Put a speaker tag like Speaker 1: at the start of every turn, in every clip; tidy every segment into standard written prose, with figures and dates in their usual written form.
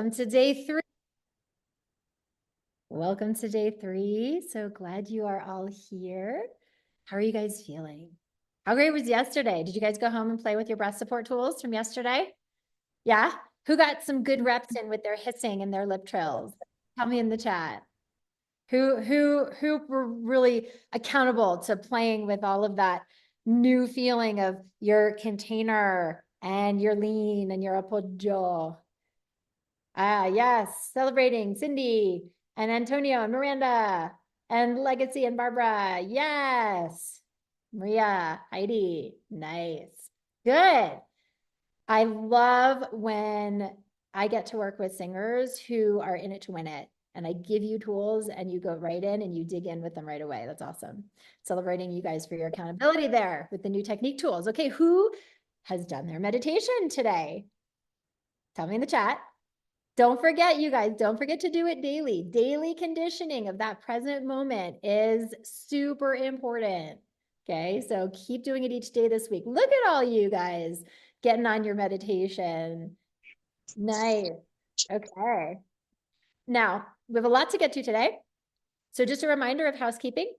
Speaker 1: welcome to day 3. Welcome to day 3. So glad you are all here. How are you guys feeling? How great was yesterday? Did you guys go home and play with your breath support tools from yesterday? Yeah? Who got some good reps in with their hissing and their lip trills? Tell me in the chat. Who were really accountable to playing with all of that new feeling of your container and your lean and your apoyo? Ah, yes, celebrating Cindy and Antonio and Miranda and Legacy and Barbara. Yes. Maria, Heidi, nice. Good. I love when I get to work with singers who are in it to win it. And I give you tools and you go right in and you dig in with them right away. That's awesome. Celebrating you guys for your accountability there with the new technique tools. Okay, who has done their meditation today? Tell me in the chat. Don't forget, you guys, don't forget to do it daily. Daily conditioning of that present moment is super important. Okay, so keep doing it each day this week. Look at all you guys getting on your meditation. Nice. Okay. Now, we have a lot to get to today. So just a reminder of housekeeping.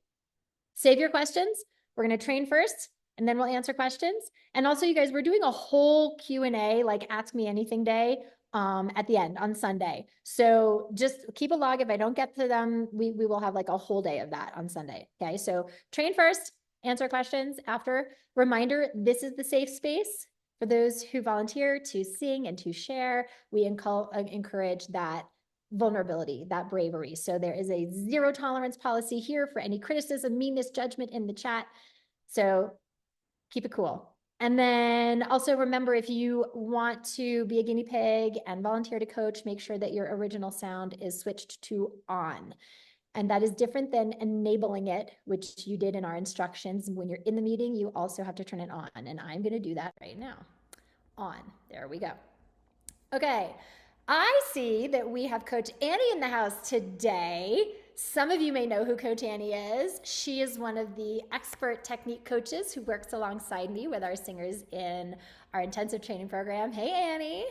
Speaker 1: Save your questions. We're going to train first, and then we'll answer questions. And also, you guys, we're doing a whole Q&A, like Ask Me Anything Day, at the end on Sunday. So just keep a log. If I don't get to them, we will have like a whole day of that on Sunday. Okay, so train first, answer questions after. Reminder, this is the safe space for those who volunteer to sing and to share. We encourage that vulnerability, that bravery. So there is a zero tolerance policy here for any criticism, meanness, judgment in the chat. So keep it cool. And then also remember, if you want to be a guinea pig and volunteer to coach, make sure that your original sound is switched to on. And that is different than enabling it, which you did in our instructions. When you're in the meeting, you also have to turn it on. And I'm going to do that right now. On. There we go. Okay. I see that we have Coach Annie in the house today. Some of you may know who Coach Annie is. She is one of the expert technique coaches who works alongside me with our singers in our intensive training program. Hey, Annie.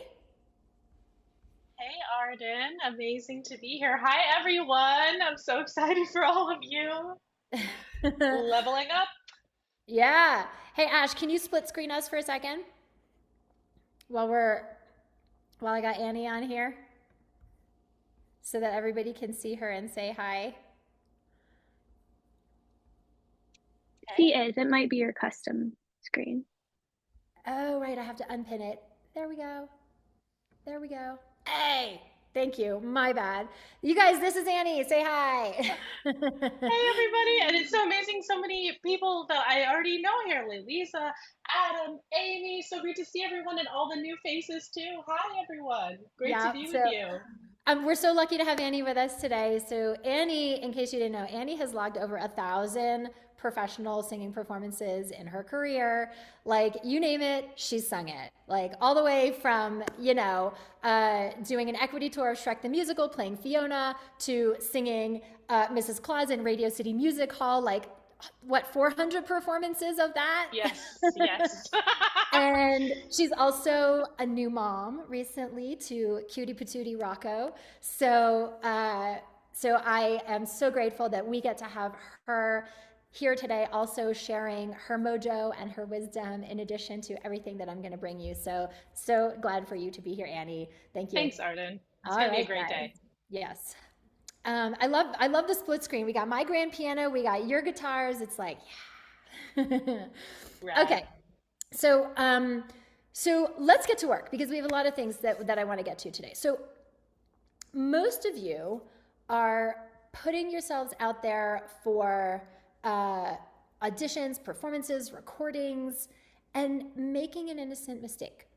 Speaker 2: Hey, Arden. Amazing to be here. Hi, everyone. I'm so excited for all of you. Leveling up.
Speaker 1: Yeah. Hey, Ash, can you split screen us for a second? While I got Annie on here, so that everybody can see her and say hi.
Speaker 3: She is. It might be your custom screen.
Speaker 1: Oh, right. I have to unpin it. There we go. There we go. Hey, thank you. My bad. You guys, this is Annie. Say hi.
Speaker 2: Hey, everybody. And it's so amazing. So many people that I already know here. Lisa, Adam, Amy. So great to see everyone and all the new faces, too. Hi, everyone. Great to be with you.
Speaker 1: We're so lucky to have Annie with us today. So Annie, in case you didn't know, Annie has logged over 1,000 professional singing performances in her career. Like, you name it, she's sung it. Like, all the way from, doing an equity tour of Shrek the Musical, playing Fiona, to singing Mrs. Claus in Radio City Music Hall, like, what, 400 performances of that?
Speaker 2: Yes, yes.
Speaker 1: And she's also a new mom recently to Cutie Patootie Rocco. So I am so grateful that we get to have her here today, also sharing her mojo and her wisdom in addition to everything that I'm going to bring you. So glad for you to be here, Annie. Thank you.
Speaker 2: Thanks, Arden. It's going to be a great day.
Speaker 1: Yes. I love the split screen. We got my grand piano, we got your guitars. It's like, yeah. Right. Okay. So let's get to work because we have a lot of things that I want to get to today. So most of you are putting yourselves out there for auditions, performances, recordings, and making an innocent mistake.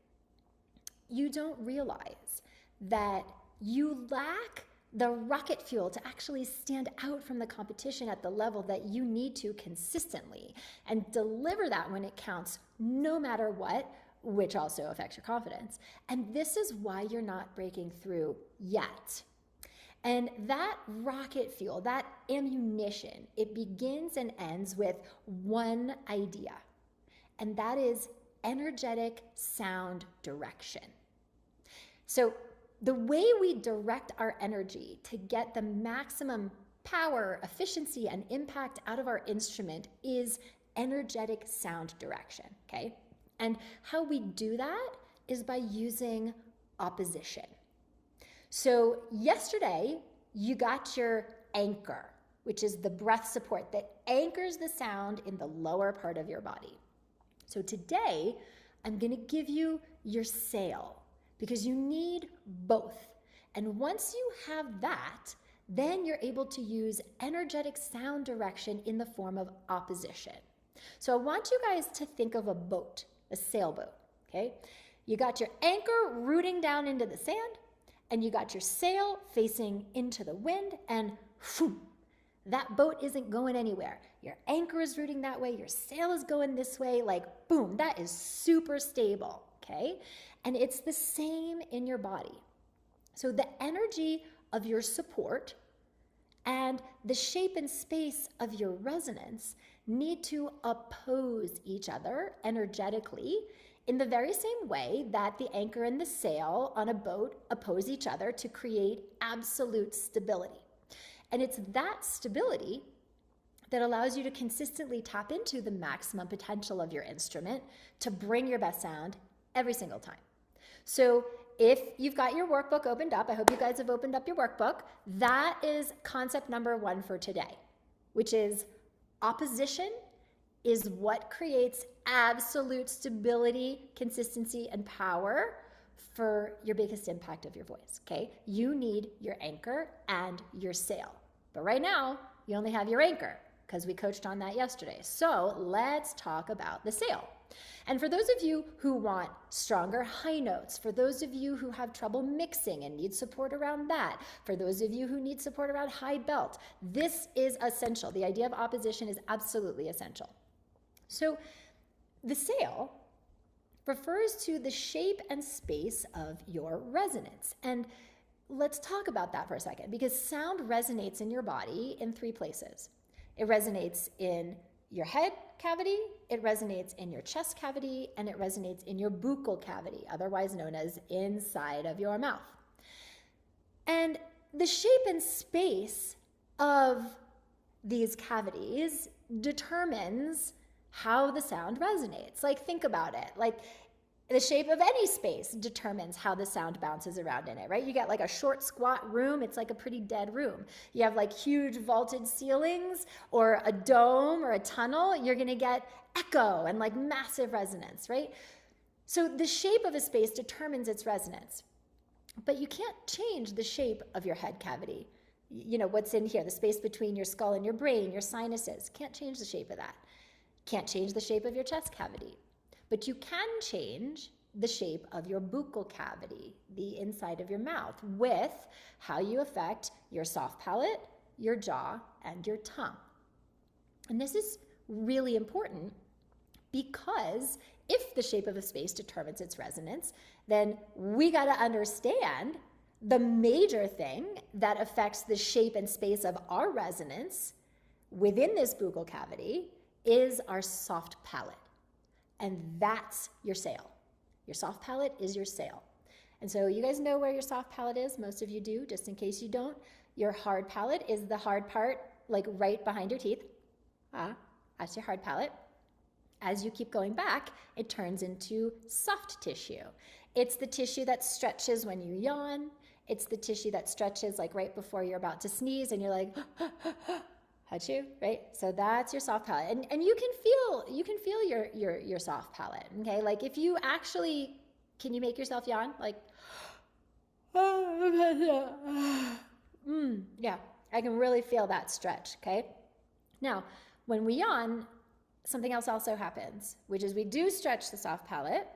Speaker 1: You don't realize that you lack the rocket fuel to actually stand out from the competition at the level that you need to consistently and deliver that when it counts, no matter what, which also affects your confidence. And this is why you're not breaking through yet. And that rocket fuel, that ammunition, it begins and ends with one idea, and that is energetic sound direction. So the way we direct our energy to get the maximum power, efficiency, and impact out of our instrument is energetic sound direction, okay? And how we do that is by using opposition. So yesterday, you got your anchor, which is the breath support that anchors the sound in the lower part of your body. So today, I'm going to give you your sail because you need both. And once you have that, then you're able to use energetic sound direction in the form of opposition. So I want you guys to think of a boat, a sailboat, okay? You got your anchor rooting down into the sand, and you got your sail facing into the wind, and whew, that boat isn't going anywhere. Your anchor is rooting that way, your sail is going this way, like boom, that is super stable, okay? And it's the same in your body. So the energy of your support and the shape and space of your resonance need to oppose each other energetically in the very same way that the anchor and the sail on a boat oppose each other to create absolute stability. And it's that stability that allows you to consistently tap into the maximum potential of your instrument to bring your best sound every single time. So if you've got your workbook opened up, I hope you guys have opened up your workbook, that is concept number 1 for today, which is opposition is what creates absolute stability, consistency, and power for your biggest impact of your voice, okay? You need your anchor and your sail. But right now, you only have your anchor because we coached on that yesterday. So let's talk about the sail. And for those of you who want stronger high notes, for those of you who have trouble mixing and need support around that, for those of you who need support around high belt, this is essential. The idea of opposition is absolutely essential. So the sail refers to the shape and space of your resonance. And let's talk about that for a second, because sound resonates in your body in 3 places. It resonates in your head cavity, it resonates in your chest cavity, and it resonates in your buccal cavity, otherwise known as inside of your mouth. And the shape and space of these cavities determines how the sound resonates. Like, think about it. Like, the shape of any space determines how the sound bounces around in it, right? You get like a short, squat room, it's like a pretty dead room. You have like huge vaulted ceilings or a dome or a tunnel, you're gonna get echo and like massive resonance, right? So the shape of a space determines its resonance, but you can't change the shape of your head cavity. You know, what's in here, the space between your skull and your brain, your sinuses, can't change the shape of that. Can't change the shape of your chest cavity. But you can change the shape of your buccal cavity, the inside of your mouth, with how you affect your soft palate, your jaw, and your tongue. And this is really important because if the shape of a space determines its resonance, then we got to understand the major thing that affects the shape and space of our resonance within this buccal cavity is our soft palate. And that's your sail. Your soft palate is your sail. And so you guys know where your soft palate is. Most of you do, just in case you don't. Your hard palate is the hard part, like right behind your teeth. That's your hard palate. As you keep going back, it turns into soft tissue. It's the tissue that stretches when you yawn. It's the tissue that stretches like right before you're about to sneeze and you're like, Achoo, right? So that's your soft palate. And you can feel your soft palate, okay? Like if you actually, can you make yourself yawn? Like, yeah, I can really feel that stretch, okay? Now, when we yawn, something else also happens, which is we do stretch the soft palate,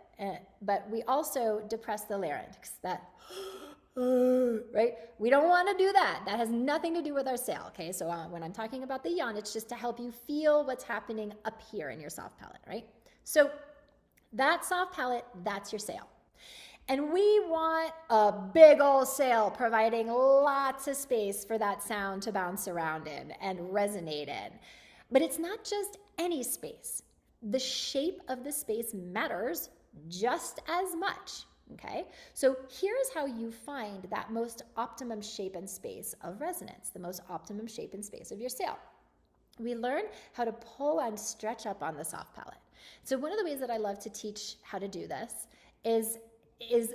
Speaker 1: but we also depress the larynx, that right? We don't want to do that. That has nothing to do with our sail, okay? So when I'm talking about the yawn, it's just to help you feel what's happening up here in your soft palate, right? So that soft palate, that's your sail. And we want a big old sail providing lots of space for that sound to bounce around in and resonate in. But it's not just any space. The shape of the space matters just as much Okay, so here's how you find that most optimum shape and space of resonance, the most optimum shape and space of your sail. We learn how to pull and stretch up on the soft palate. So one of the ways that I love to teach how to do this is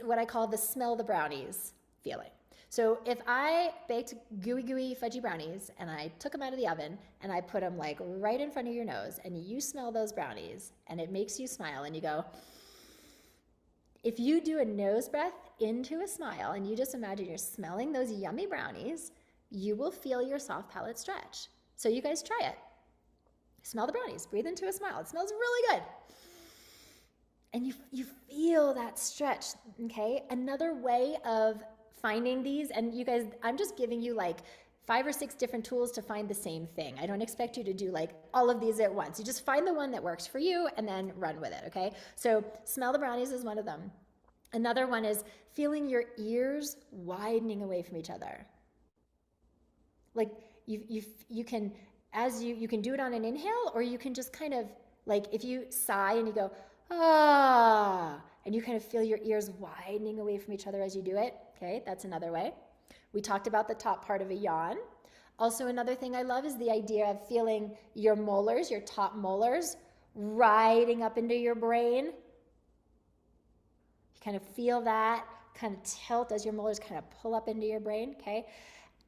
Speaker 1: what I call the smell the brownies feeling. So if I baked gooey fudgy brownies and I took them out of the oven and I put them like right in front of your nose and you smell those brownies and it makes you smile and you go, if you do a nose breath into a smile and you just imagine you're smelling those yummy brownies, you will feel your soft palate stretch. So you guys try it. Smell the brownies, breathe into a smile. It smells really good. And you feel that stretch, okay? Another way of finding these, and you guys, I'm just giving you like 5 or 6 different tools to find the same thing. I don't expect you to do like all of these at once. You just find the one that works for you and then run with it, okay? So smell the brownies is one of them. Another one is feeling your ears widening away from each other. Like you can, you can do it on an inhale, or you can just kind of like, if you sigh and you go, ah, and you kind of feel your ears widening away from each other as you do it. Okay, that's another way. We talked about the top part of a yawn. Also, another thing I love is the idea of feeling your molars, your top molars, riding up into your brain. You kind of feel that kind of tilt as your molars kind of pull up into your brain, okay?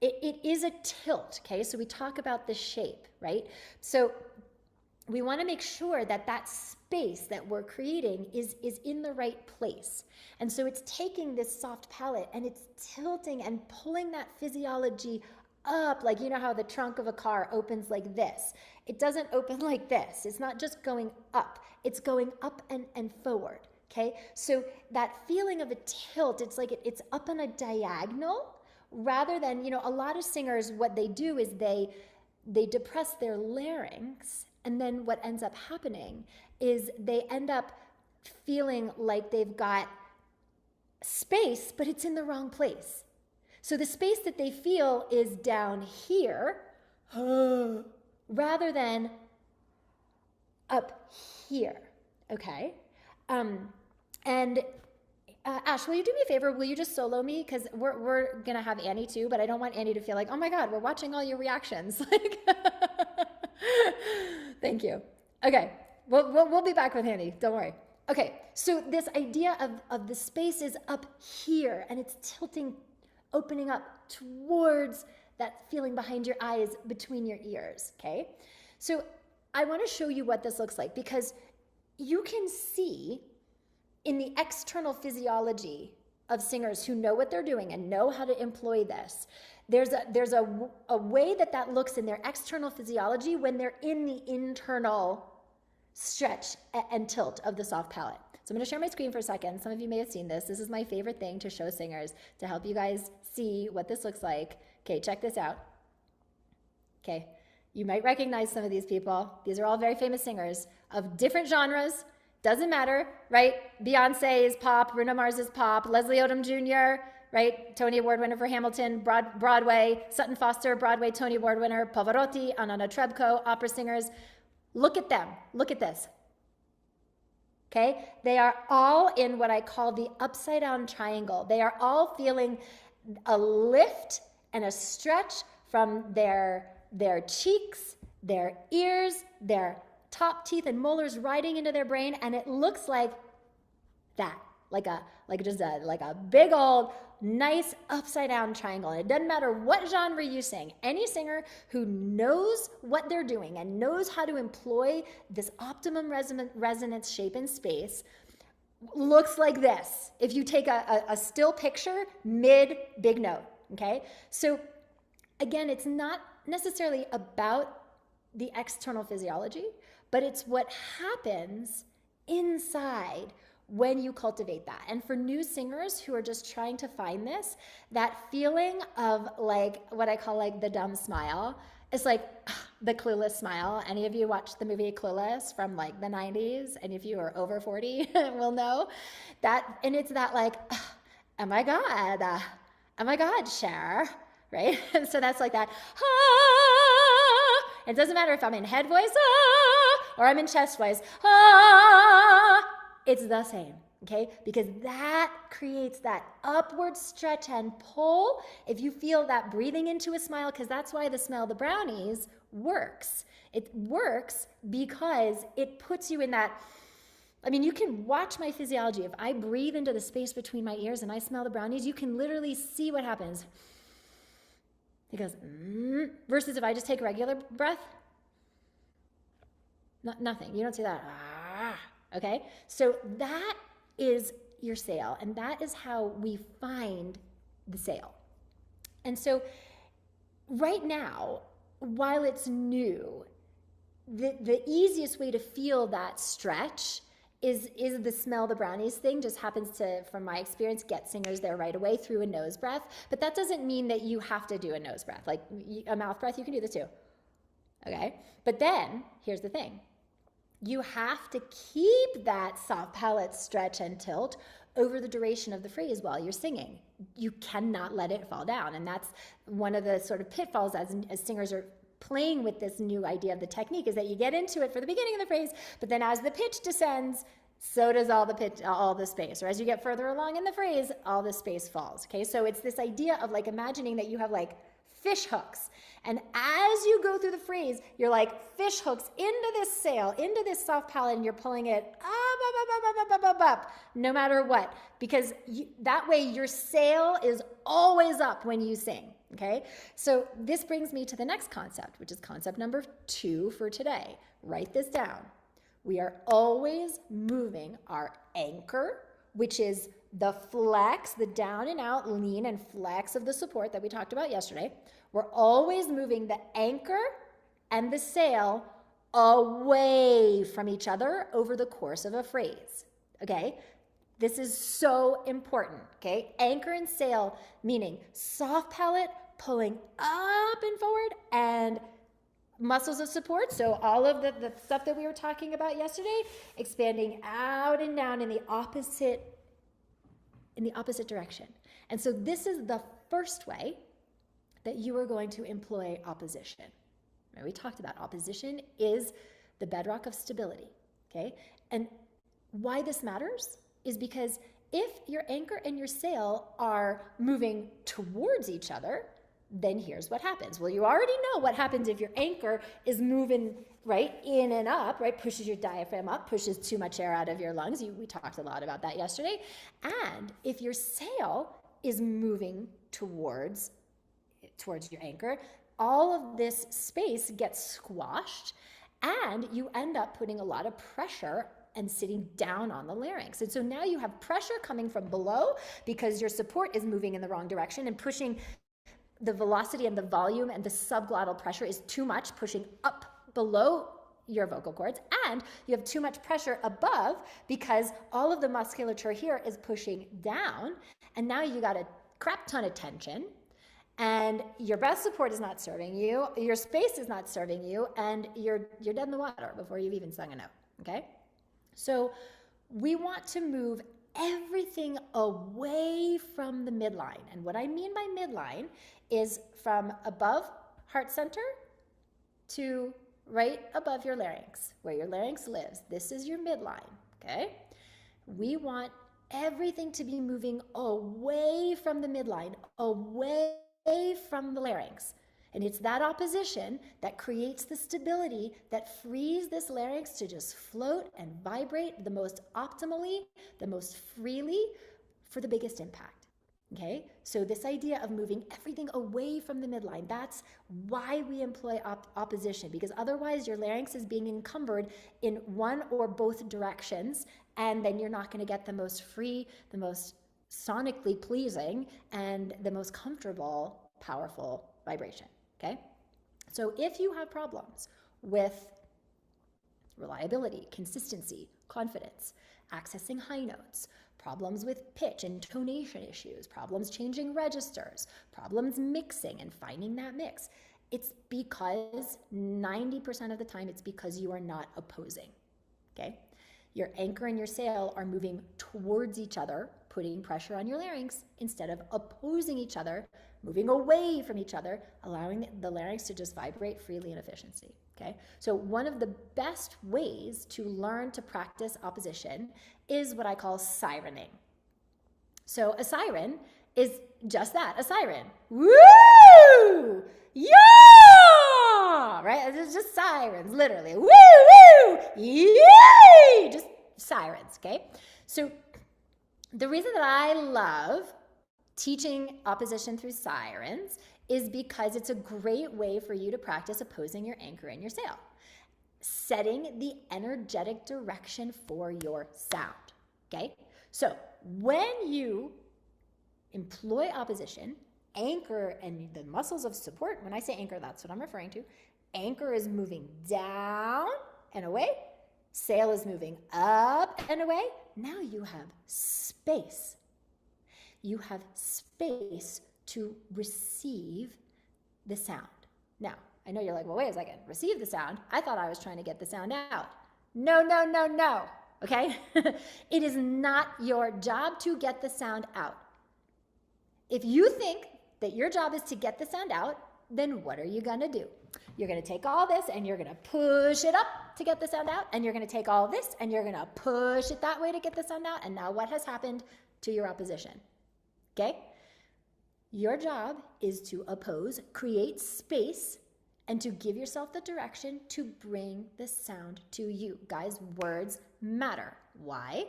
Speaker 1: It is a tilt, okay? So we talk about the shape, right? So we want to make sure that that space that we're creating is in the right place. And so it's taking this soft palate and it's tilting and pulling that physiology up, like you know how the trunk of a car opens like this. It doesn't open like this. It's not just going up. It's going up and forward, okay? So that feeling of a tilt, it's like it's up on a diagonal rather than, you know, a lot of singers, what they do is they depress their larynx, and then what ends up happening is they end up feeling like they've got space, but it's in the wrong place. So the space that they feel is down here rather than up here, okay? Ash, will you do me a favor? Will you just solo me? Because we're going to have Annie too, but I don't want Annie to feel like, oh my God, we're watching all your reactions. Like, thank you. Okay, we'll be back with Annie. Don't worry. Okay, so this idea of the space is up here and it's tilting, opening up towards that feeling behind your eyes, between your ears, okay? So I want to show you what this looks like, because you can see in the external physiology of singers who know what they're doing and know how to employ this, there's a way that looks in their external physiology when they're in the internal stretch and tilt of the soft palate. So I'm going to share my screen for a second. Some of you may have seen this. This is my favorite thing to show singers to help you guys see what this looks like. Okay, check this out. Okay, you might recognize some of these people. These are all very famous singers of different genres. Doesn't matter, right? Beyonce is pop, Bruno Mars is pop, Leslie Odom Jr., right? Tony Award winner for Hamilton, Broadway, Sutton Foster, Broadway Tony Award winner, Pavarotti, Anna Netrebko, opera singers. Look at them. Look at this. Okay? They are all in what I call the upside down triangle. They are all feeling a lift and a stretch from their cheeks, their ears, their top teeth and molars riding into their brain, and it looks like that, like a big old nice upside down triangle. And it doesn't matter what genre you sing, any singer who knows what they're doing and knows how to employ this optimum resonance shape and space looks like this. If you take a still picture mid big note, okay? So again, it's not necessarily about the external physiology, but it's what happens inside when you cultivate that. And for new singers who are just trying to find this, that feeling of like what I call like the dumb smile, it's like the clueless smile. Any of you watched the movie Clueless from like the 90s? And if you are over 40 will know that. And it's that like, oh my God, Cher, right? And so that's like that, ah. It doesn't matter if I'm in head voice, ah, or I'm in chest voice, ah, it's the same, okay? Because that creates that upward stretch and pull. If you feel that breathing into a smile, because that's why the smell of the brownies works. It works because it puts you in that, I mean, you can watch my physiology. If I breathe into the space between my ears and I smell the brownies, you can literally see what happens. It goes, versus if I just take a regular breath, nothing. You don't see that. Okay? So that is your sail, and that is how we find the sail. And so right now, while it's new, the easiest way to feel that stretch is the smell the brownies thing. Just happens to, from my experience, get singers there right away through a nose breath. But that doesn't mean that you have to do a nose breath. Like a mouth breath, you can do this too. Okay? But then, here's the thing. You have to keep that soft palate stretch and tilt over the duration of the phrase while you're singing. You cannot let it fall down. And that's one of the sort of pitfalls as singers are playing with this new idea of the technique, is that you get into it for the beginning of the phrase, but then as the pitch descends, so does all the space. Or as you get further along in the phrase, all the space falls. Okay, so it's this idea of like imagining that you have like fish hooks. And as you go through the phrase, you're like fish hooks into this sail, into this soft palate, and you're pulling it up, no matter what. Because that way your sail is always up when you sing. Okay, so this brings me to the next concept, which is concept number 2 for today. Write this down. We are always moving our anchor, which is the flex, the down and out, lean and flex of the support that we talked about yesterday. We're always moving the anchor and the sail away from each other over the course of a phrase. Okay? This is so important. Okay? Anchor and sail, meaning soft palate pulling up and forward, and muscles of support. So all of the stuff that we were talking about yesterday, expanding out and down in the opposite direction. And so this is the first way that you are going to employ opposition. Now, we talked about opposition is the bedrock of stability, okay? And why this matters is because if your anchor and your sail are moving towards each other, then here's what happens. Well, you already know what happens if your anchor is moving right in and up, right? Pushes your diaphragm up, pushes too much air out of your lungs. We talked a lot about that yesterday. And if your sail is moving towards your anchor, all of this space gets squashed, and you end up putting a lot of pressure and sitting down on the larynx. And so now you have pressure coming from below because your support is moving in the wrong direction and pushing the velocity and the volume, and the subglottal pressure is too much, pushing up below your vocal cords, and you have too much pressure above because all of the musculature here is pushing down, and now you got a crap ton of tension, and your breath support is not serving you, your space is not serving you, and you're dead in the water before you've even sung a note, okay? So we want to move everything away from the midline. And what I mean by midline is from above heart center to right above your larynx, where your larynx lives. This is your midline, okay? We want everything to be moving away from the midline, away from the larynx. And it's that opposition that creates the stability that frees this larynx to just float and vibrate the most optimally, the most freely, for the biggest impact. Okay? So this idea of moving everything away from the midline, that's why we employ opposition, because otherwise your larynx is being encumbered in one or both directions, and then you're not going to get the most free, the most sonically pleasing, and the most comfortable, powerful vibration. Okay? So if you have problems with reliability, consistency, confidence, accessing high notes, problems with pitch, intonation issues, problems changing registers, problems mixing and finding that mix, it's because 90% of the time it's because you are not opposing. Okay? Your anchor and your sail are moving towards each other, putting pressure on your larynx instead of opposing each other, moving away from each other, allowing the larynx to just vibrate freely in efficiency. Okay, so one of the best ways to learn to practice opposition is what I call sirening. So a siren is just that, a siren. Woo! Yeah! Right? It's just sirens, literally. Woo! Woo! Yay! Just sirens, okay? So the reason that I love teaching opposition through sirens is because it's a great way for you to practice opposing your anchor and your sail, setting the energetic direction for your sound, okay? So when you employ opposition, anchor and the muscles of support, when I say anchor, that's what I'm referring to. Anchor is moving down and away. Sail is moving up and away. Now you have space. You have space to receive the sound. Now, I know you're like, well, wait a second, receive the sound? I thought I was trying to get the sound out. No, no, no, no, okay? It is not your job to get the sound out. If you think that your job is to get the sound out, then what are you gonna do? You're gonna take all this and you're gonna push it up to get the sound out, and you're gonna take all this and you're gonna push it that way to get the sound out, and now what has happened to your opposition? Okay? Your job is to oppose, create space, and to give yourself the direction to bring the sound to you. Guys, words matter. Why?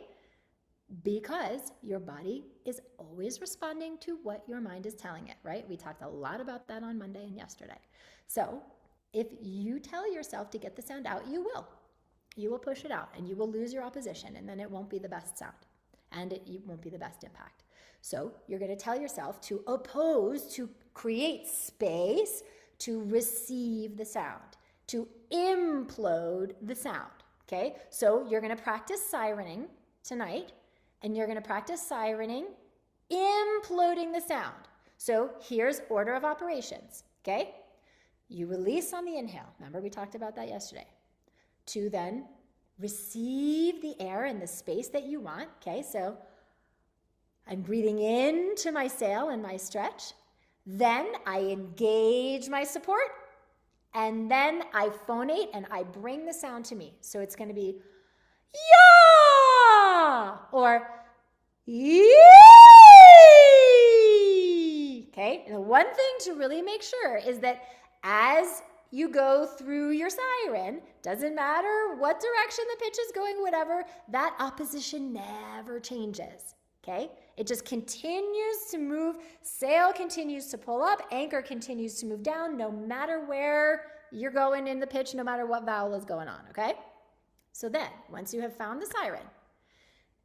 Speaker 1: Because your body is always responding to what your mind is telling it, right? We talked a lot about that on Monday and yesterday. So if you tell yourself to get the sound out, you will. You will push it out and you will lose your opposition, and then it won't be the best sound and it won't be the best impact. So you're going to tell yourself to oppose, to create space, to receive the sound, to implode the sound, okay? So you're going to practice sirening tonight, and you're going to practice sirening, imploding the sound. So here's order of operations, okay? You release on the inhale. Remember, we talked about that yesterday. To then receive the air and the space that you want, okay? So I'm breathing into my sail and my stretch. Then I engage my support. And then I phonate and I bring the sound to me. So it's going to be yeah or yee. Okay? And the one thing to really make sure is that as you go through your siren, doesn't matter what direction the pitch is going, whatever, that opposition never changes. Okay? It just continues to move. Sail continues to pull up. Anchor continues to move down, no matter where you're going in the pitch, no matter what vowel is going on. Okay? So then, once you have found the siren,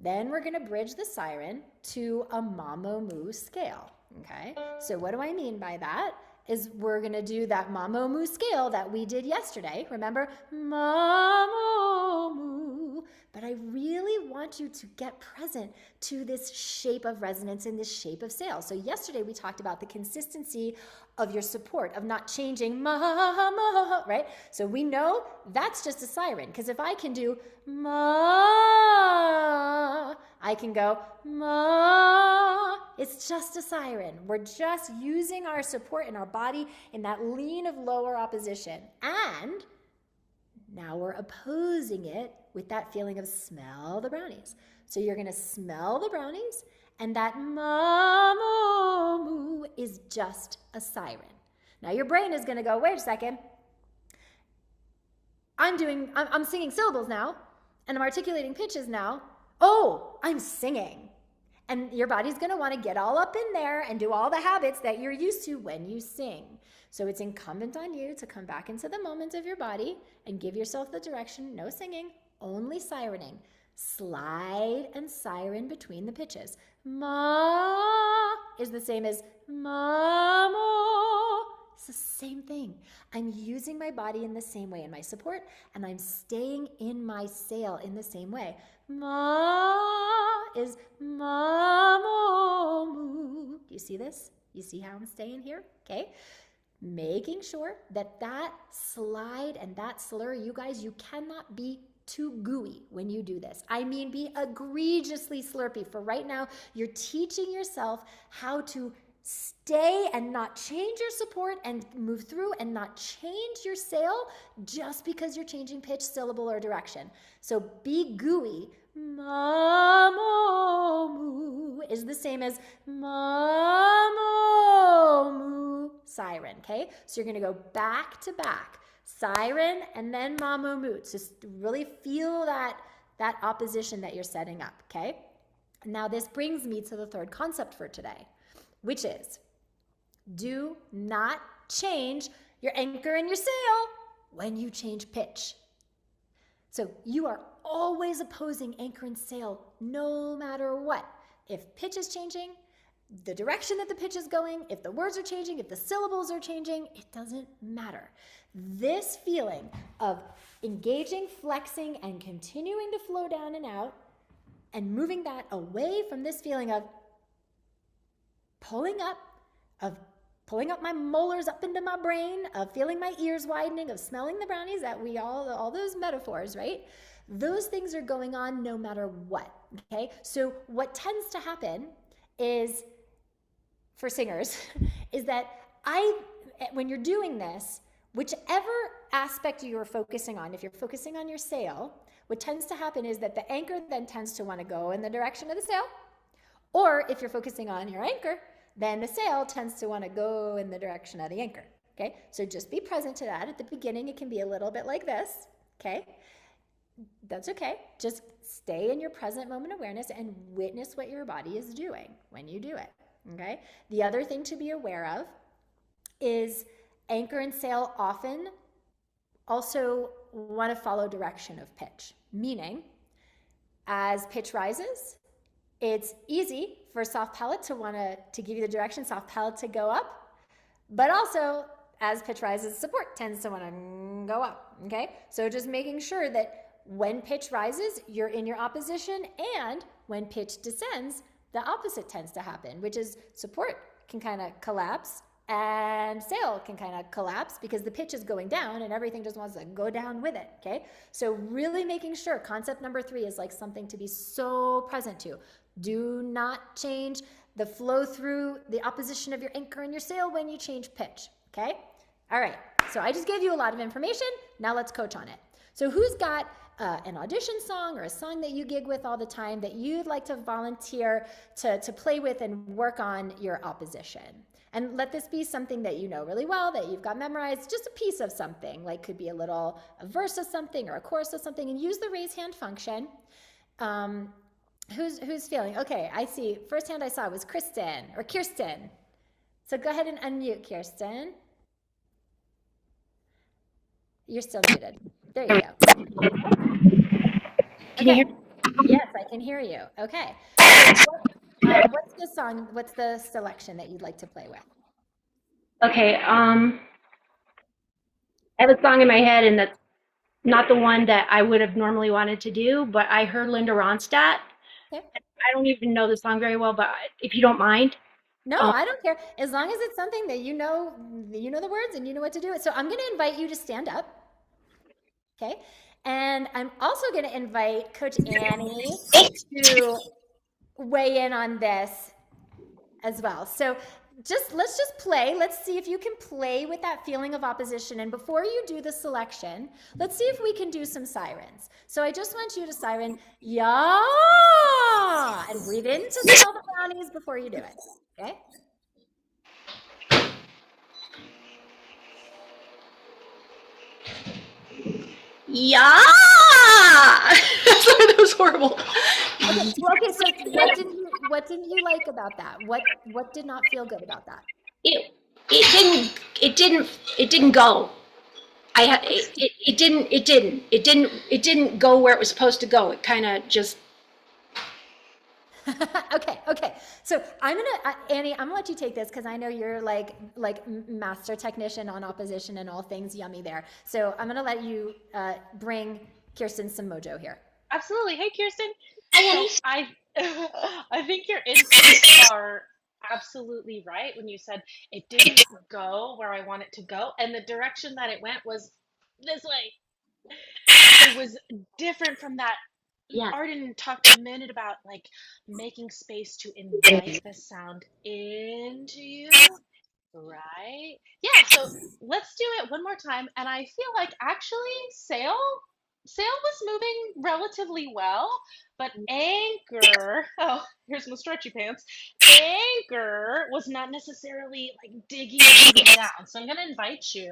Speaker 1: then we're going to bridge the siren to a mamo moo scale. Okay? So what do I mean by that? Is we're going to do that mamo moo scale that we did yesterday. Remember? Mamo moo. But I really want you to get present to this shape of resonance and this shape of sail. So yesterday we talked about the consistency of your support, of not changing ma, right? So we know that's just a siren, because if I can do ma, I can go ma. It's just a siren. We're just using our support in our body in that lean of lower opposition. And now we're opposing it with that feeling of smell the brownies. So you're going to smell the brownies, and that mamo moo is just a siren. Now your brain is going to go, wait a second. I'm singing syllables now, and I'm articulating pitches now. Oh, I'm singing. And your body's going to want to get all up in there and do all the habits that you're used to when you sing. So it's incumbent on you to come back into the moment of your body and give yourself the direction. No singing, only sirening. Slide and siren between the pitches. Ma is the same as mamo. It's the same thing. I'm using my body in the same way in my support, and I'm staying in my sail in the same way. Ma is mamo moo. Do you see this? You see how I'm staying here? Okay. Making sure that that slide and that slur, you guys, you cannot be too gooey when you do this. I mean, be egregiously slurpy. For right now, you're teaching yourself how to stay and not change your support and move through and not change your sail just because you're changing pitch, syllable, or direction. So be gooey. Ma-mo-mu is the same as ma-mo-mu siren, okay? So you're gonna go back to back, siren and then ma-mo-mu. Just really feel that opposition that you're setting up, okay? Now this brings me to the third concept for today, which is do not change your anchor and your sail when you change pitch. So you are always opposing anchor and sail no matter what. If pitch is changing, the direction that the pitch is going, if the words are changing, if the syllables are changing, it doesn't matter. This feeling of engaging, flexing, and continuing to flow down and out, and moving that away from this feeling of pulling up my molars up into my brain, of feeling my ears widening, of smelling the brownies, that we all those metaphors, right? Those things are going on no matter what, okay? So what tends to happen is, for singers, is that when you're doing this, whichever aspect you're focusing on, if you're focusing on your sail, what tends to happen is that the anchor then tends to want to go in the direction of the sail. Or if you're focusing on your anchor, then the sail tends to want to go in the direction of the anchor, okay? So just be present to that. At the beginning, it can be a little bit like this, okay? That's okay. Just stay in your present moment awareness and witness what your body is doing when you do it, okay? The other thing to be aware of is anchor and sail often also want to follow direction of pitch, meaning as pitch rises, it's easy for soft palate to want to give you the direction, soft palate to go up, but also as pitch rises, support tends to want to go up, okay? So just making sure that when pitch rises, you're in your opposition, and when pitch descends, the opposite tends to happen, which is support can kind of collapse and sail can kind of collapse because the pitch is going down and everything just wants to go down with it, okay? So really making sure, concept number 3 is like something to be so present to. Do not change the flow through the opposition of your anchor and your sail when you change pitch, okay? All right, so I just gave you a lot of information. Now let's coach on it. So who's got an audition song or a song that you gig with all the time that you'd like to volunteer to play with and work on your opposition? And let this be something that you know really well, that you've got memorized, just a piece of something, like could be a verse of something or a chorus of something, and use the raise hand function. Who's feeling? Okay, I see. First hand I saw was Kirsten. So go ahead and unmute, Kirsten. You're still muted. There you go.
Speaker 3: Can you hear me?
Speaker 1: Yes, I can hear you. Okay. What's the song? What's the selection that you'd like to play with?
Speaker 3: Okay, I have a song in my head, and that's not the one that I would have normally wanted to do, but I heard Linda Ronstadt.
Speaker 1: Okay.
Speaker 3: I don't even know the song very well, but if you don't mind.
Speaker 1: No, I don't care. As long as it's something that you know the words and you know what to do. So I'm going to invite you to stand up. Okay. And I'm also going to invite Coach Annie to weigh in on this as well. So let's just play. Let's see if you can play with that feeling of opposition. And before you do the selection, let's see if we can do some sirens. So I just want you to siren, yeah, and breathe in to smell the brownies before you do it. Okay?
Speaker 3: Yeah! Sorry, that was horrible.
Speaker 1: Okay, so what didn't you like about that? What did not feel good about that?
Speaker 3: It didn't go. It didn't go where it was supposed to go. It kind of just.
Speaker 1: Okay. So Annie, I'm gonna let you take this because I know you're like master technician on opposition and all things yummy there. So I'm gonna let you bring Kirsten some mojo here.
Speaker 2: Absolutely. Hey, Kirsten. I think your instincts are absolutely right when you said it didn't go where I want it to go, and the direction that it went was this way. It was different from that
Speaker 3: Yeah.
Speaker 2: Arden talked a minute about like making space to invite the sound into you, right? Yeah, so let's do it one more time. And I feel like actually sail was moving relatively well, but anchor, oh, here's my stretchy pants. Anchor was not necessarily like digging down. So I'm gonna invite you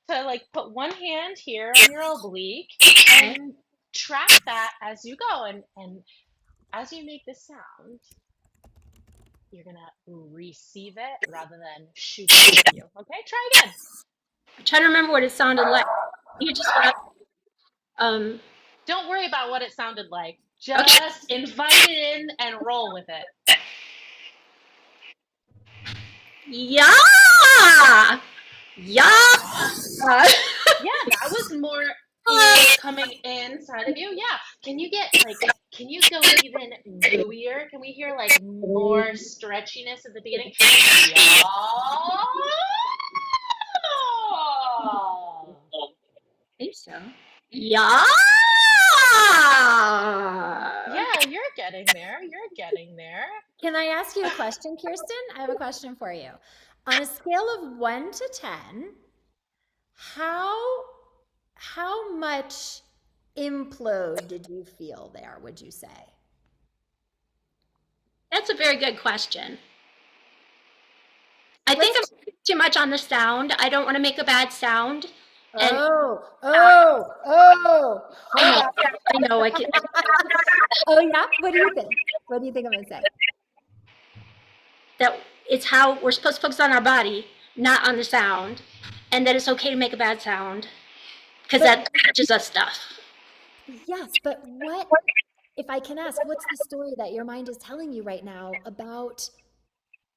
Speaker 2: to like put one hand here on your oblique
Speaker 3: Okay.
Speaker 2: and track that as you go. And as you make this sound, you're gonna receive it rather than shoot it at you. Okay, try again.
Speaker 3: I'm trying to remember what it sounded like. You just went up,
Speaker 2: Don't worry about what it sounded like.
Speaker 3: okay.
Speaker 2: Just invite it in and roll with it.
Speaker 3: Yeah. Yeah.
Speaker 2: Yeah, that was more ears coming inside of you. Yeah. Can you get like, can you go even gooier? Can we hear like more stretchiness at the beginning? Yeah.
Speaker 3: I think so. Yeah.
Speaker 2: Yeah, you're getting there. You're getting there.
Speaker 1: Can I ask you a question, Kirsten? I have a question for you. On a scale of 1 to 10, how much implode did you feel there, would you say?
Speaker 3: That's a very good question. I think I'm too much on the sound. I don't want to make a bad sound. And
Speaker 1: Oh.
Speaker 3: I know. I can.
Speaker 1: Oh yeah? What do you think? What do you think I'm gonna say?
Speaker 3: That it's how we're supposed to focus on our body, not on the sound, and that it's okay to make a bad sound because that teaches us stuff.
Speaker 1: Yes, but what, if I can ask, what's the story that your mind is telling you right now about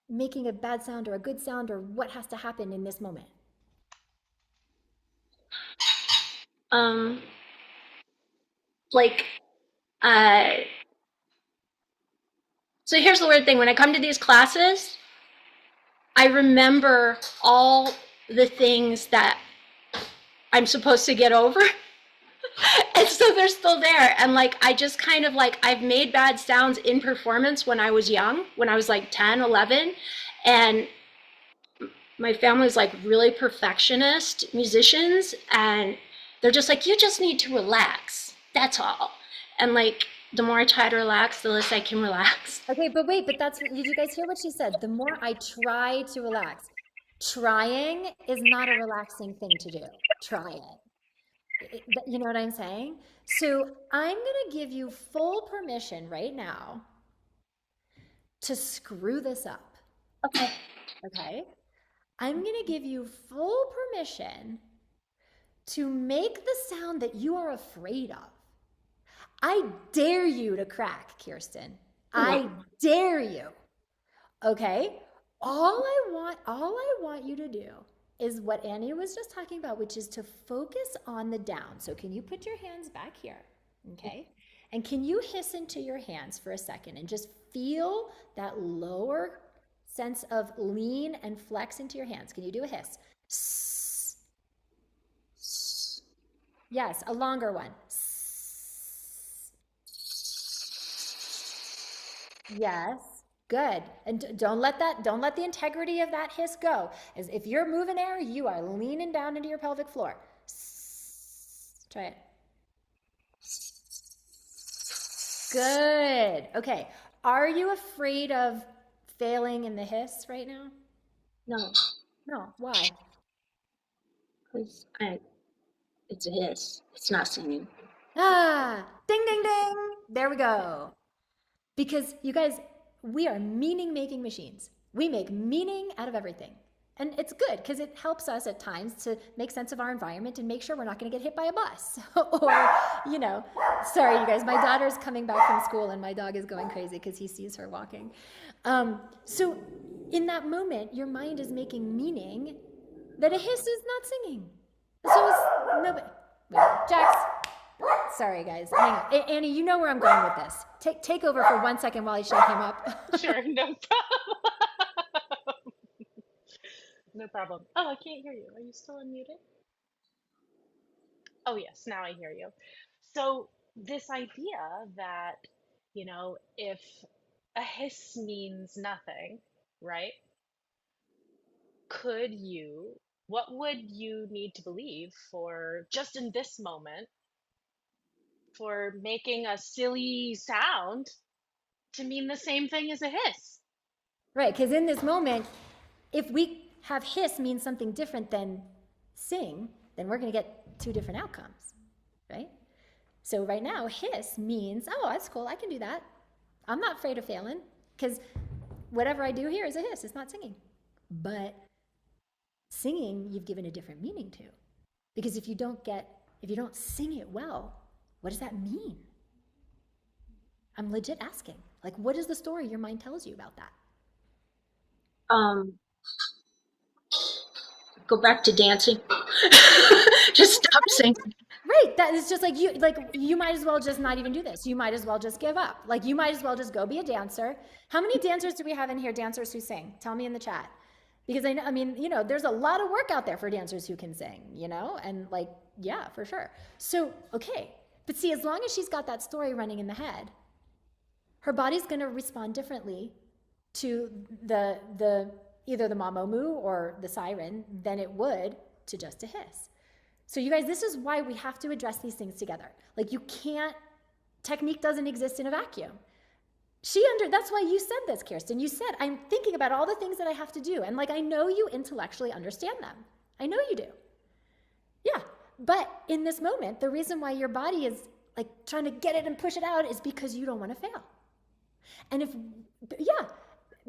Speaker 1: making a bad sound or a good sound, or what has to happen in this moment?
Speaker 3: Like, so here's the weird thing. When I come to these classes, I remember all the things that I'm supposed to get over. And so they're still there. And like, I just kind of like, I've made bad sounds in performance when I was young, when I was like 10, 11. And my family's like really perfectionist musicians. And they're just like, you just need to relax. That's all. And like, the more I try to relax, the less I can relax.
Speaker 1: Okay, but wait, but that's, did you guys hear what she said? The more I try to relax. Trying is not a relaxing thing to do. Try it. You know what I'm saying? So I'm going to give you full permission right now to screw this up.
Speaker 3: Okay.
Speaker 1: Okay? I'm going to give you full permission to make the sound that you are afraid of. I dare you to crack, Kirsten. I dare you. Okay? All I want you to do is what Annie was just talking about, which is to focus on the down. So can you put your hands back here? Okay? And can you hiss into your hands for a second and just feel that lower sense of lean and flex into your hands? Can you do a hiss? Yes, a longer one. Yes, good. And don't let the integrity of that hiss go. As if you're moving air, you are leaning down into your pelvic floor. Try it. Good. Okay. Are you afraid of failing in the hiss right now?
Speaker 3: No.
Speaker 1: No. Why?
Speaker 3: Because it's a hiss. It's not singing.
Speaker 1: Ah, ding, ding, ding. There we go. Because you guys, we are meaning making machines. We make meaning out of everything. And it's good because it helps us at times to make sense of our environment and make sure we're not going to get hit by a bus. Or, you know, sorry, you guys, my daughter's coming back from school and my dog is going crazy because he sees her walking. So in that moment, your mind is making meaning that a hiss is not singing. So it's nobody. Wait, Jax. Sorry, guys. Hang on. Annie, you know where I'm going with this. Take over for 1 second while I shut him up.
Speaker 2: Sure, no problem. No problem. Oh, I can't hear you. Are you still unmuted? Oh, yes, now I hear you. So this idea that, if a hiss means nothing, right? What would you need to believe for just in this moment for making a silly sound to mean the same thing as a hiss?
Speaker 1: Right, because in this moment, if we have hiss mean something different than sing, then we're going to get two different outcomes, right? So right now, hiss means, oh, that's cool, I can do that. I'm not afraid of failing, because whatever I do here is a hiss, it's not singing. But singing, you've given a different meaning to. Because if you don't sing it well, what does that mean? I'm legit asking. Like, what is the story your mind tells you about that?
Speaker 3: Go back to dancing. Just stop singing.
Speaker 1: Right. That is just like you might as well just not even do this. You might as well just give up. Like you might as well just go be a dancer. How many dancers do we have in here, dancers who sing? Tell me in the chat. Because I mean, there's a lot of work out there for dancers who can sing, and like, yeah, for sure. So, okay. But see, as long as she's got that story running in the head, her body's going to respond differently to the either the mamomu or the siren than it would to just a hiss. So you guys, this is why we have to address these things together. Like technique doesn't exist in a vacuum. That's why you said this, Kirsten. You said, I'm thinking about all the things that I have to do. And like, I know you intellectually understand them. I know you do. Yeah. But in this moment, the reason why your body is like trying to get it and push it out is because you don't want to fail. And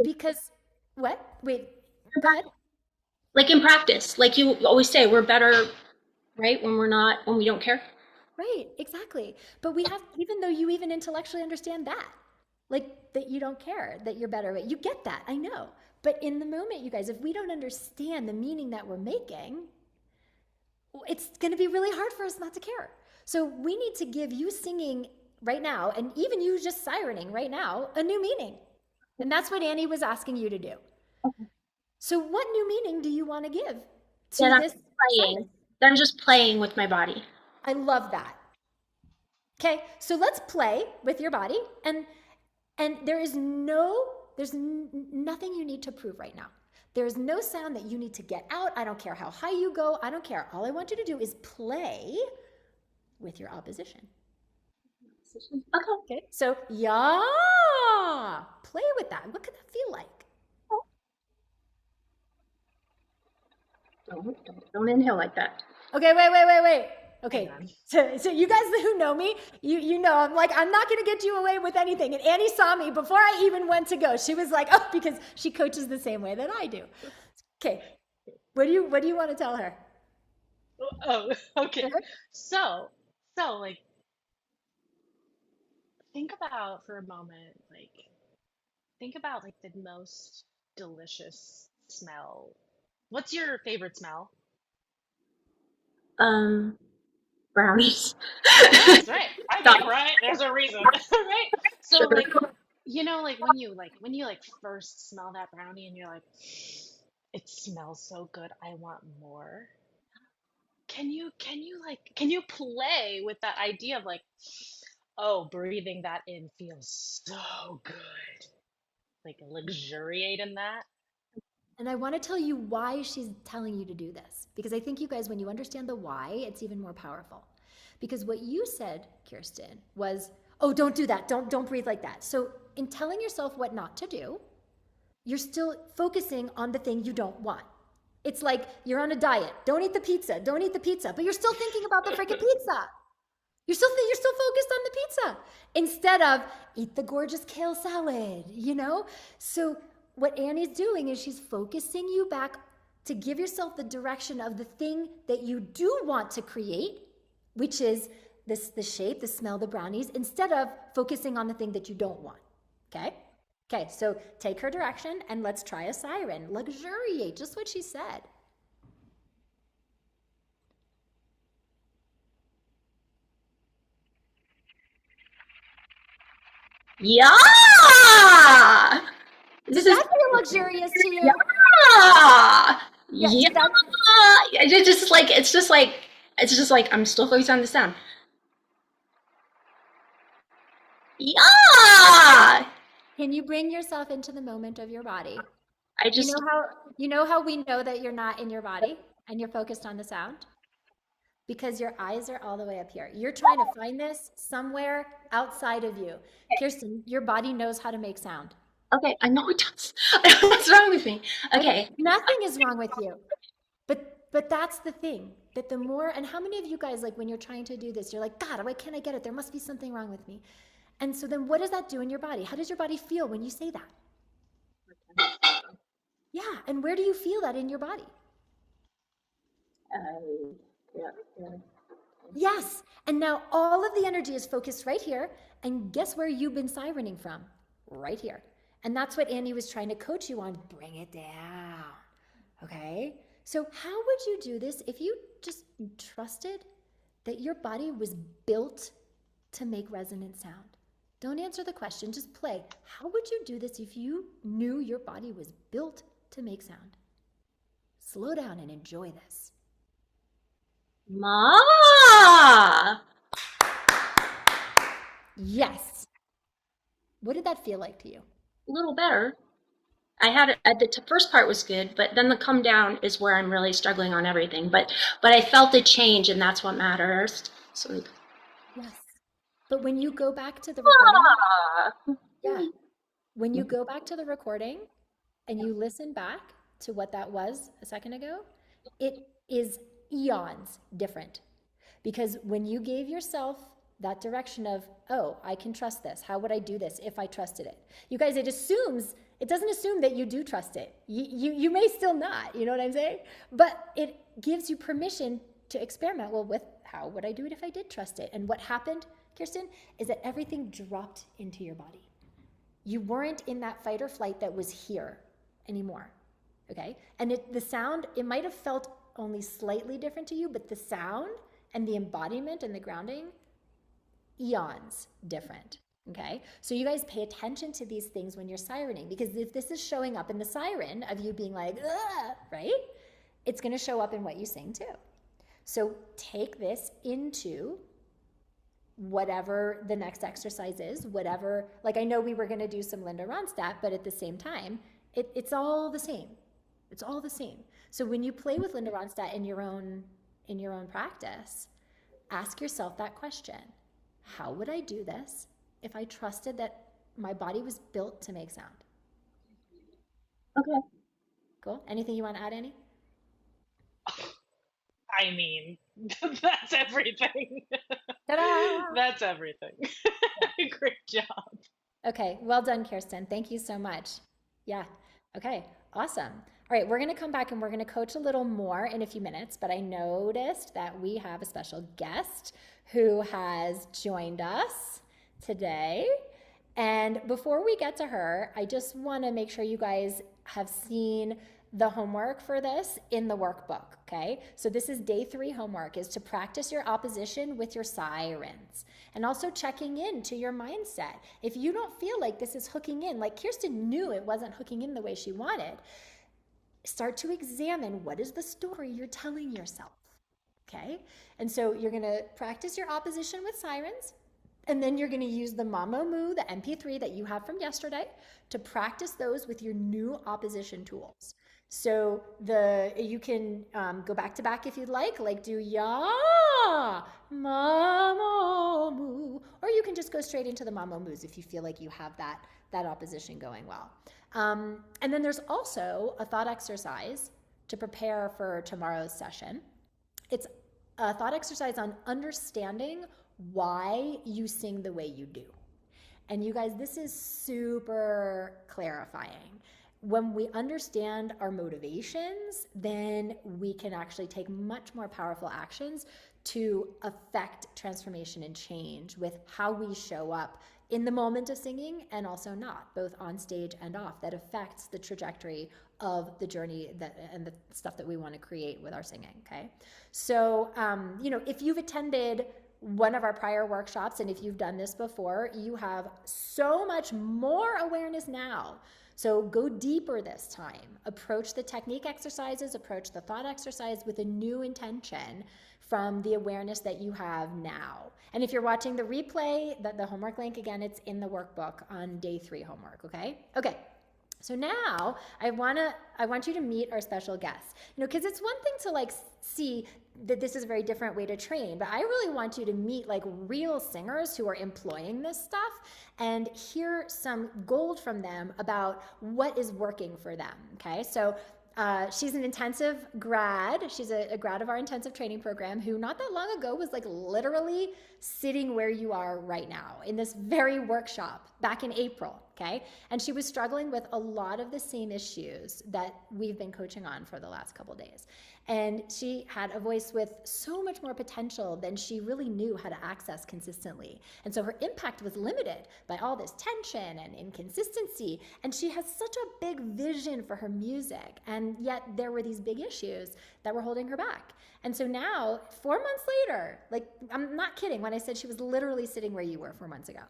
Speaker 1: because what? Wait, go ahead.
Speaker 3: Like in practice, like you always say, we're better, right? When we don't care.
Speaker 1: Right, exactly. But we have, even though you even intellectually understand that, like that you don't care, that you're better, you get that, I know. But in the moment, you guys, if we don't understand the meaning that we're making, it's going to be really hard for us not to care. So we need to give you singing right now, and even you just sirening right now, a new meaning. And that's what Annie was asking you to do. Okay. So what new meaning do you want to give to this?
Speaker 3: I'm just playing with my body.
Speaker 1: I love that. Okay, so let's play with your body, and there's nothing you need to prove right now. There's no sound that you need to get out. I don't care how high you go. I don't care. All I want you to do is play with your opposition. Okay. So, yeah, play with that. What could that feel like?
Speaker 3: Don't inhale like that.
Speaker 1: Okay, wait. Okay, so you guys who know me, you know, I'm not going to get you away with anything. And Annie saw me before I even went to go. She was like, oh, because she coaches the same way that I do. Okay, what do you want to tell her?
Speaker 2: Oh, okay. So like, think about for a moment, think about the most delicious smell. What's your favorite smell?
Speaker 3: Brownies.
Speaker 2: That's right. I know, right? There's a reason, right? So when you first smell that brownie and you're like, it smells so good, I want more. Can you play with that idea of oh, breathing that in feels so good. Luxuriate in that.
Speaker 1: And I want to tell you why she's telling you to do this. Because I think you guys, when you understand the why, it's even more powerful. Because what you said, Kirsten, was, oh, don't do that. Don't breathe like that. So in telling yourself what not to do, you're still focusing on the thing you don't want. It's like you're on a diet. Don't eat the pizza. But you're still thinking about the freaking pizza. You're still focused on the pizza. Instead of eat the gorgeous kale salad, So what Annie's doing is she's focusing you back to give yourself the direction of the thing that you do want to create, which is the shape, the smell, the brownies, instead of focusing on the thing that you don't want. Okay, so take her direction and let's try a siren. Luxuriate, just what she said.
Speaker 3: Yeah!
Speaker 1: Does that feel luxurious to you?
Speaker 3: Yeah! It's just like I'm still focused on the sound. Yeah.
Speaker 1: Can you bring yourself into the moment of your body?
Speaker 3: I just,
Speaker 1: You know how we know that you're not in your body and you're focused on the sound? Because your eyes are all the way up here. You're trying to find this somewhere outside of you. Kirsten, your body knows how to make sound.
Speaker 3: okay, I know it does. What's wrong with me? Okay.
Speaker 1: Nothing is wrong with you. But that's the thing. That the more, and how many of you guys, like when you're trying to do this, you're like, God, why can't I get it? There must be something wrong with me. And so then what does that do in your body? How does your body feel when you say that? Yeah, and where do you feel that in your body?
Speaker 3: Yeah.
Speaker 1: Yes, and now all of the energy is focused right here, and guess where you've been sirening from? Right here. And that's what Annie was trying to coach you on. Bring it down, okay? So how would you do this if you just trusted that your body was built to make resonant sound? Don't answer the question, just play. How would you do this if you knew your body was built to make sound? Slow down and enjoy this.
Speaker 3: Ma.
Speaker 1: Yes. What did that feel like to you?
Speaker 3: A little better. I had it at the first part was good, but then the come down is where I'm really struggling on everything. But I felt a change, and that's what matters. So
Speaker 1: Yes. But when you go back to the recording,
Speaker 3: ah.
Speaker 1: yeah, when you go back to the recording and you listen back to what that was a second ago, it is eons different. Because when you gave yourself that direction of, oh, I can trust this. How would I do this if I trusted it? You guys, it doesn't assume that you do trust it. You may still not, you know what I'm saying? But it gives you permission to experiment. Well, with how would I do it if I did trust it? And what happened, Kirsten, is that everything dropped into your body. You weren't in that fight or flight that was here anymore, okay? And the sound, it might have felt only slightly different to you, but the sound and the embodiment and the grounding, eons different, okay? So you guys pay attention to these things when you're sirening, because if this is showing up in the siren of you being like, ugh, right? It's gonna show up in what you sing too. So take this into whatever the next exercise is, whatever, like I know we were gonna do some Linda Ronstadt, but at the same time, it's all the same. It's all the same. So when you play with Linda Ronstadt in your own practice, ask yourself that question. How would I do this if I trusted that my body was built to make sound?
Speaker 3: Okay.
Speaker 1: Cool. Anything you want to add, Annie?
Speaker 2: I mean, that's everything.
Speaker 1: Ta-da!
Speaker 2: That's everything. Great job.
Speaker 1: Okay, well done, Kirsten. Thank you so much. Yeah, okay, awesome. All right, we're gonna come back and we're gonna coach a little more in a few minutes, but I noticed that we have a special guest who has joined us today. And before we get to her, I just wanna make sure you guys have seen the homework for this in the workbook, okay? So this is day 3 homework, is to practice your opposition with your sirens, and also checking in to your mindset. If you don't feel like this is hooking in, like Kirsten knew it wasn't hooking in the way she wanted, start to examine what is the story you're telling yourself, okay? And so you're gonna practice your opposition with sirens, and then you're gonna use the Mamo Moo, the MP3 that you have from yesterday, to practice those with your new opposition tools. So you can go back to back if you'd like do ya, Mamo Moo, or you can just go straight into the Mamo Moos if you feel like you have that opposition going well. And then there's also a thought exercise to prepare for tomorrow's session. It's a thought exercise on understanding why you sing the way you do. And you guys, this is super clarifying. When we understand our motivations, then we can actually take much more powerful actions to affect transformation and change with how we show up in the moment of singing, and also not, both on stage and off. That affects the trajectory of the journey and the stuff that we want to create with our singing, okay? So, if you've attended one of our prior workshops, and if you've done this before, you have so much more awareness now. So go deeper this time. Approach the technique exercises, approach the thought exercise with a new intention from the awareness that you have now. And if you're watching the replay, the homework link, again, it's in the workbook on day 3 homework, okay? Okay. So now I want you to meet our special guests, because it's one thing to like see that this is a very different way to train, but I really want you to meet like real singers who are employing this stuff and hear some gold from them about what is working for them. Okay. So she's an intensive grad. She's a grad of our intensive training program who not that long ago was like literally sitting where you are right now in this very workshop back in April. Okay. And she was struggling with a lot of the same issues that we've been coaching on for the last couple of days. And she had a voice with so much more potential than she really knew how to access consistently. And so her impact was limited by all this tension and inconsistency. And she has such a big vision for her music. And yet there were these big issues that were holding her back. And so now, 4 months later, like I'm not kidding when I said she was literally sitting where you were 4 months ago.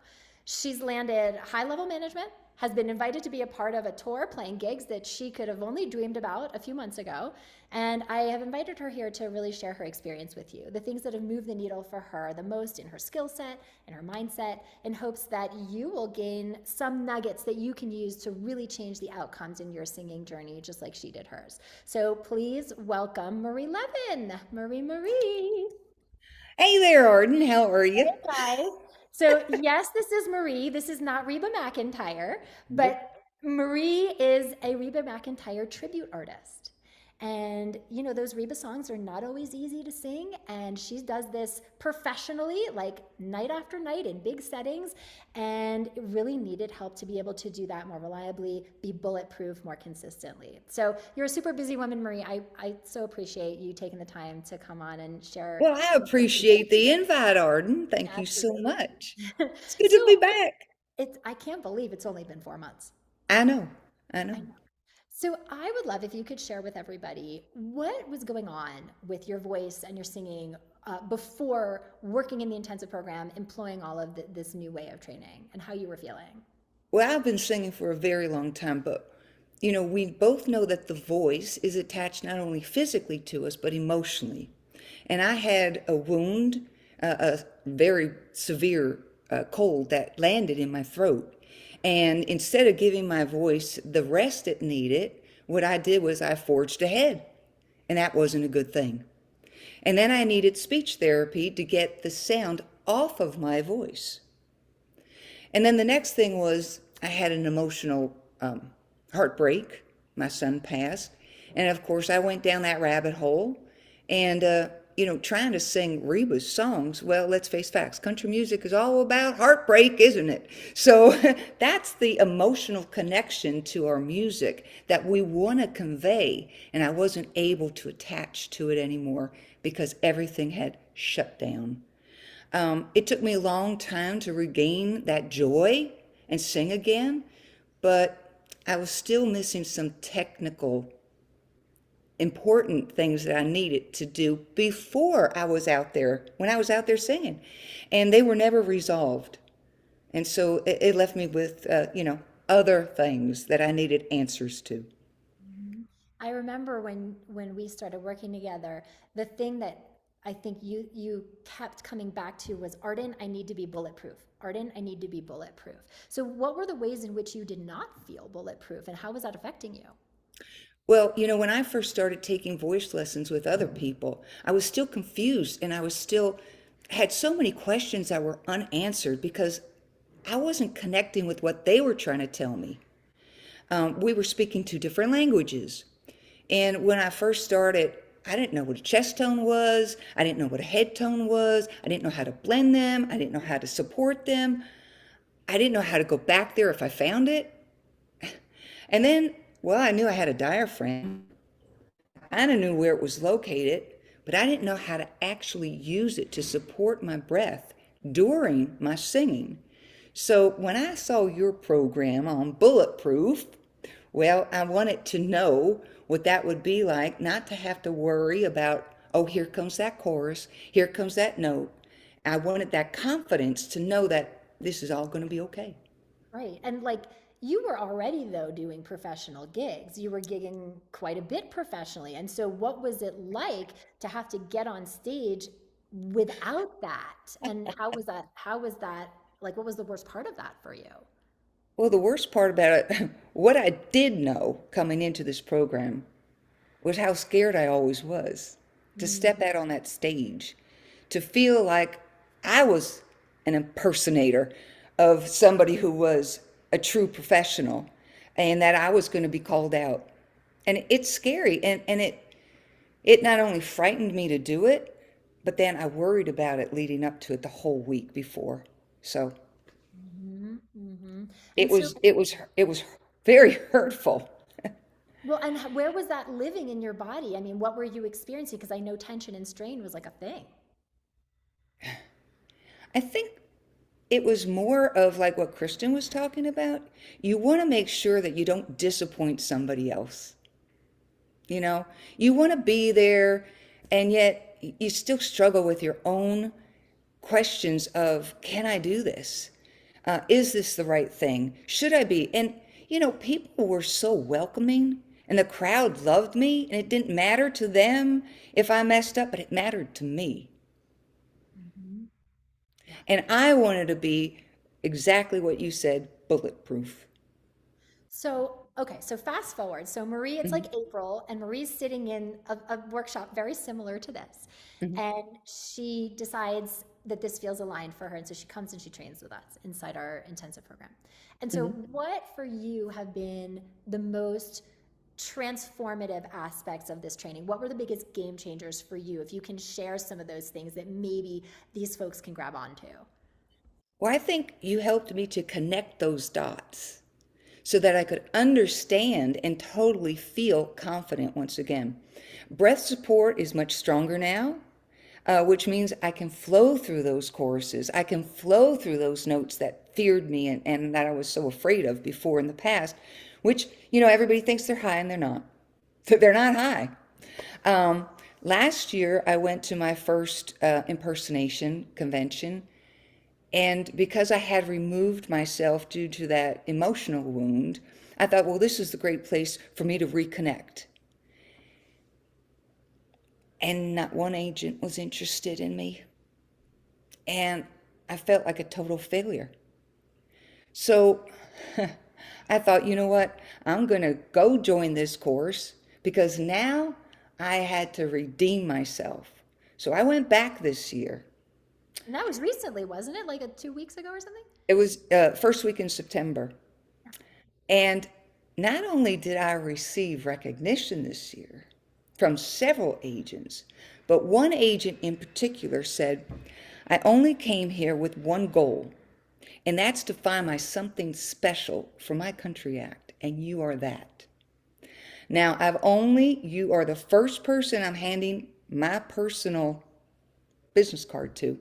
Speaker 1: She's landed high-level management, has been invited to be a part of a tour playing gigs that she could have only dreamed about a few months ago. And I have invited her here to really share her experience with you, the things that have moved the needle for her the most in her skill set and her mindset, in hopes that you will gain some nuggets that you can use to really change the outcomes in your singing journey, just like she did hers. So please welcome Marie Levin. Marie.
Speaker 4: Hey there, Arden. How are you?
Speaker 1: Hey guys. So yes, this is Marie. This is not Reba McEntire, but Marie is a Reba McEntire tribute artist. And those Reba songs are not always easy to sing. And she does this professionally, like night after night in big settings, and really needed help to be able to do that more reliably, be bulletproof more consistently. So you're a super busy woman, Marie. I so appreciate you taking the time to come on and share.
Speaker 4: Well, I appreciate the invite, Arden. Thank you so much. It's good
Speaker 1: So
Speaker 4: to be back.
Speaker 1: I can't believe it's only been 4 months.
Speaker 4: I know.
Speaker 1: So I would love if you could share with everybody what was going on with your voice and your singing before working in the intensive program, employing all of this new way of training, and how you were feeling.
Speaker 4: Well, I've been singing for a very long time, but we both know that the voice is attached not only physically to us, but emotionally. And I had a wound, a very severe cold that landed in my throat. And instead of giving my voice the rest it needed, what I did was I forged ahead. And that wasn't a good thing. And then I needed speech therapy to get the sound off of my voice. And then the next thing was I had an emotional heartbreak. My son passed. And of course, I went down that rabbit hole. And, trying to sing Reba's songs, well, let's face facts. Country music is all about heartbreak, isn't it? So that's the emotional connection to our music that we want to convey. And I wasn't able to attach to it anymore because everything had shut down. It took me a long time to regain that joy and sing again, but I was still missing some technical important things that I needed to do before I was out there, when I was out there singing. And they were never resolved. And so it left me with, other things that I needed answers to.
Speaker 1: I remember when we started working together, the thing that I think you kept coming back to was, Arden, I need to be bulletproof. Arden, I need to be bulletproof. So what were the ways in which you did not feel bulletproof, and how was that affecting you?
Speaker 4: Well, when I first started taking voice lessons with other people, I was still confused, and I was still had so many questions that were unanswered because I wasn't connecting with what they were trying to tell me. We were speaking two different languages. And when I first started, I didn't know what a chest tone was. I didn't know what a head tone was. I didn't know how to blend them. I didn't know how to support them. I didn't know how to go back there if I found it. And then, well, I knew I had a diaphragm. I kind of knew where it was located, but I didn't know how to actually use it to support my breath during my singing. So when I saw your program on Bulletproof, well, I wanted to know what that would be like, not to have to worry about, oh, here comes that chorus, here comes that note. I wanted that confidence to know that this is all going to be okay.
Speaker 1: Right. And like you were already though doing professional gigs. You were gigging quite a bit professionally. And so what was it like to have to get on stage without that? And how was that like what was the worst part of that for you?
Speaker 4: Well, the worst part about it, what I did know coming into this program was how scared I always was to step out on that stage, to feel like I was an impersonator of somebody who was a true professional and that I was going to be called out. And it's scary. And it not only frightened me to do it, but then I worried about it leading up to it the whole week before. So
Speaker 1: And so
Speaker 4: it was very hurtful.
Speaker 1: well, and where was that living in your body? I mean, what were you experiencing? Because I know tension and strain was like a thing.
Speaker 4: I think it was more of like what Kristen was talking about. You want to make sure that you don't disappoint somebody else. You know, you want to be there, and yet you still struggle with your own questions of, can I do this? Is this the right thing? Should I be? And, you know, people were so welcoming, and the crowd loved me, and it didn't matter to them if I messed up, but it mattered to me. And I wanted to be exactly what you said, bulletproof.
Speaker 1: So, okay, so fast forward. So, Marie, it's like April, and Marie's sitting in a workshop very similar to this. And she decides that this feels aligned for her. And so she comes and she trains with us inside our intensive program. And so, what for you have been the most transformative aspects of this training? What were the biggest game changers for you? If you can share some of those things that maybe these folks can grab onto.
Speaker 4: Well, I think you helped me to connect those dots so that I could understand and totally feel confident once again. Breath support is much stronger now, which means I can flow through those choruses. I can flow through those notes that feared me and that I was so afraid of before in the past, which, you know, everybody thinks they're high and they're not. They're not high. Last year, I went to my first impersonation convention. And because I had removed myself due to that emotional wound, I thought, well, this is the great place for me to reconnect. And not one agent was interested in me. And I felt like a total failure. So I thought, you know what? I'm going to go join this course because now I had to redeem myself. So I went back this year.
Speaker 1: And that was recently, wasn't it? Like 2 weeks ago or something?
Speaker 4: It was first week in September. And not only did I receive recognition this year from several agents, but one agent in particular said, I only came here with one goal, and that's to find my something special for my country act, and you are that. Now, you are the first person I'm handing my personal business card to.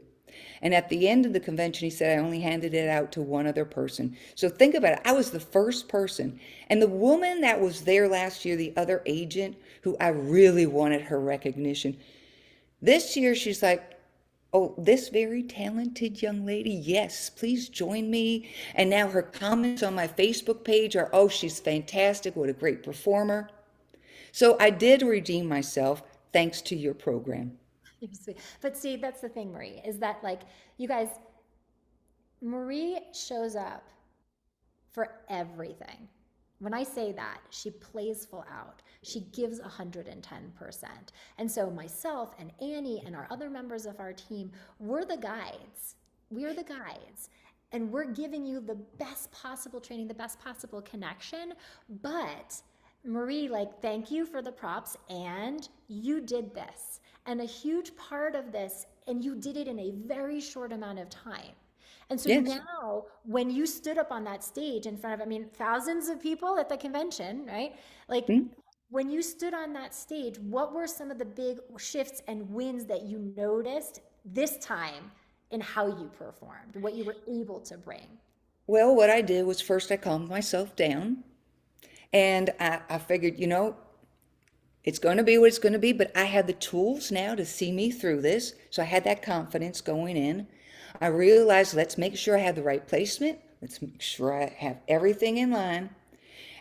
Speaker 4: And at the end of the convention, he said I only handed it out to one other person. So think about it. I was the first person. And the woman that was there last year, the other agent, who I really wanted her recognition, this year she's like, oh, this very talented young lady, yes, please join me. And now her comments on my Facebook page are, oh, she's fantastic. What a great performer. So I did redeem myself thanks to your program.
Speaker 1: But see, that's the thing, Marie, is that like you guys, Marie shows up for everything. When I say that, she plays full out. She gives 110%. And so myself and Annie and our other members of our team, we're the guides. We're the guides. And we're giving you the best possible training, the best possible connection. But Marie, like, thank you for the props. And you did this. And a huge part of this, and you did it in a very short amount of time. And so now, when you stood up on that stage in front of, I mean, thousands of people at the convention, right? Like, when you stood on that stage, what were some of the big shifts and wins that you noticed this time in how you performed, what you were able to bring?
Speaker 4: Well, what I did was first I calmed myself down, and I figured, you know, It's going to be what it's going to be, but I have the tools now to see me through this. So I had that confidence going in. I realized, let's make sure I have the right placement. Let's make sure I have everything in line.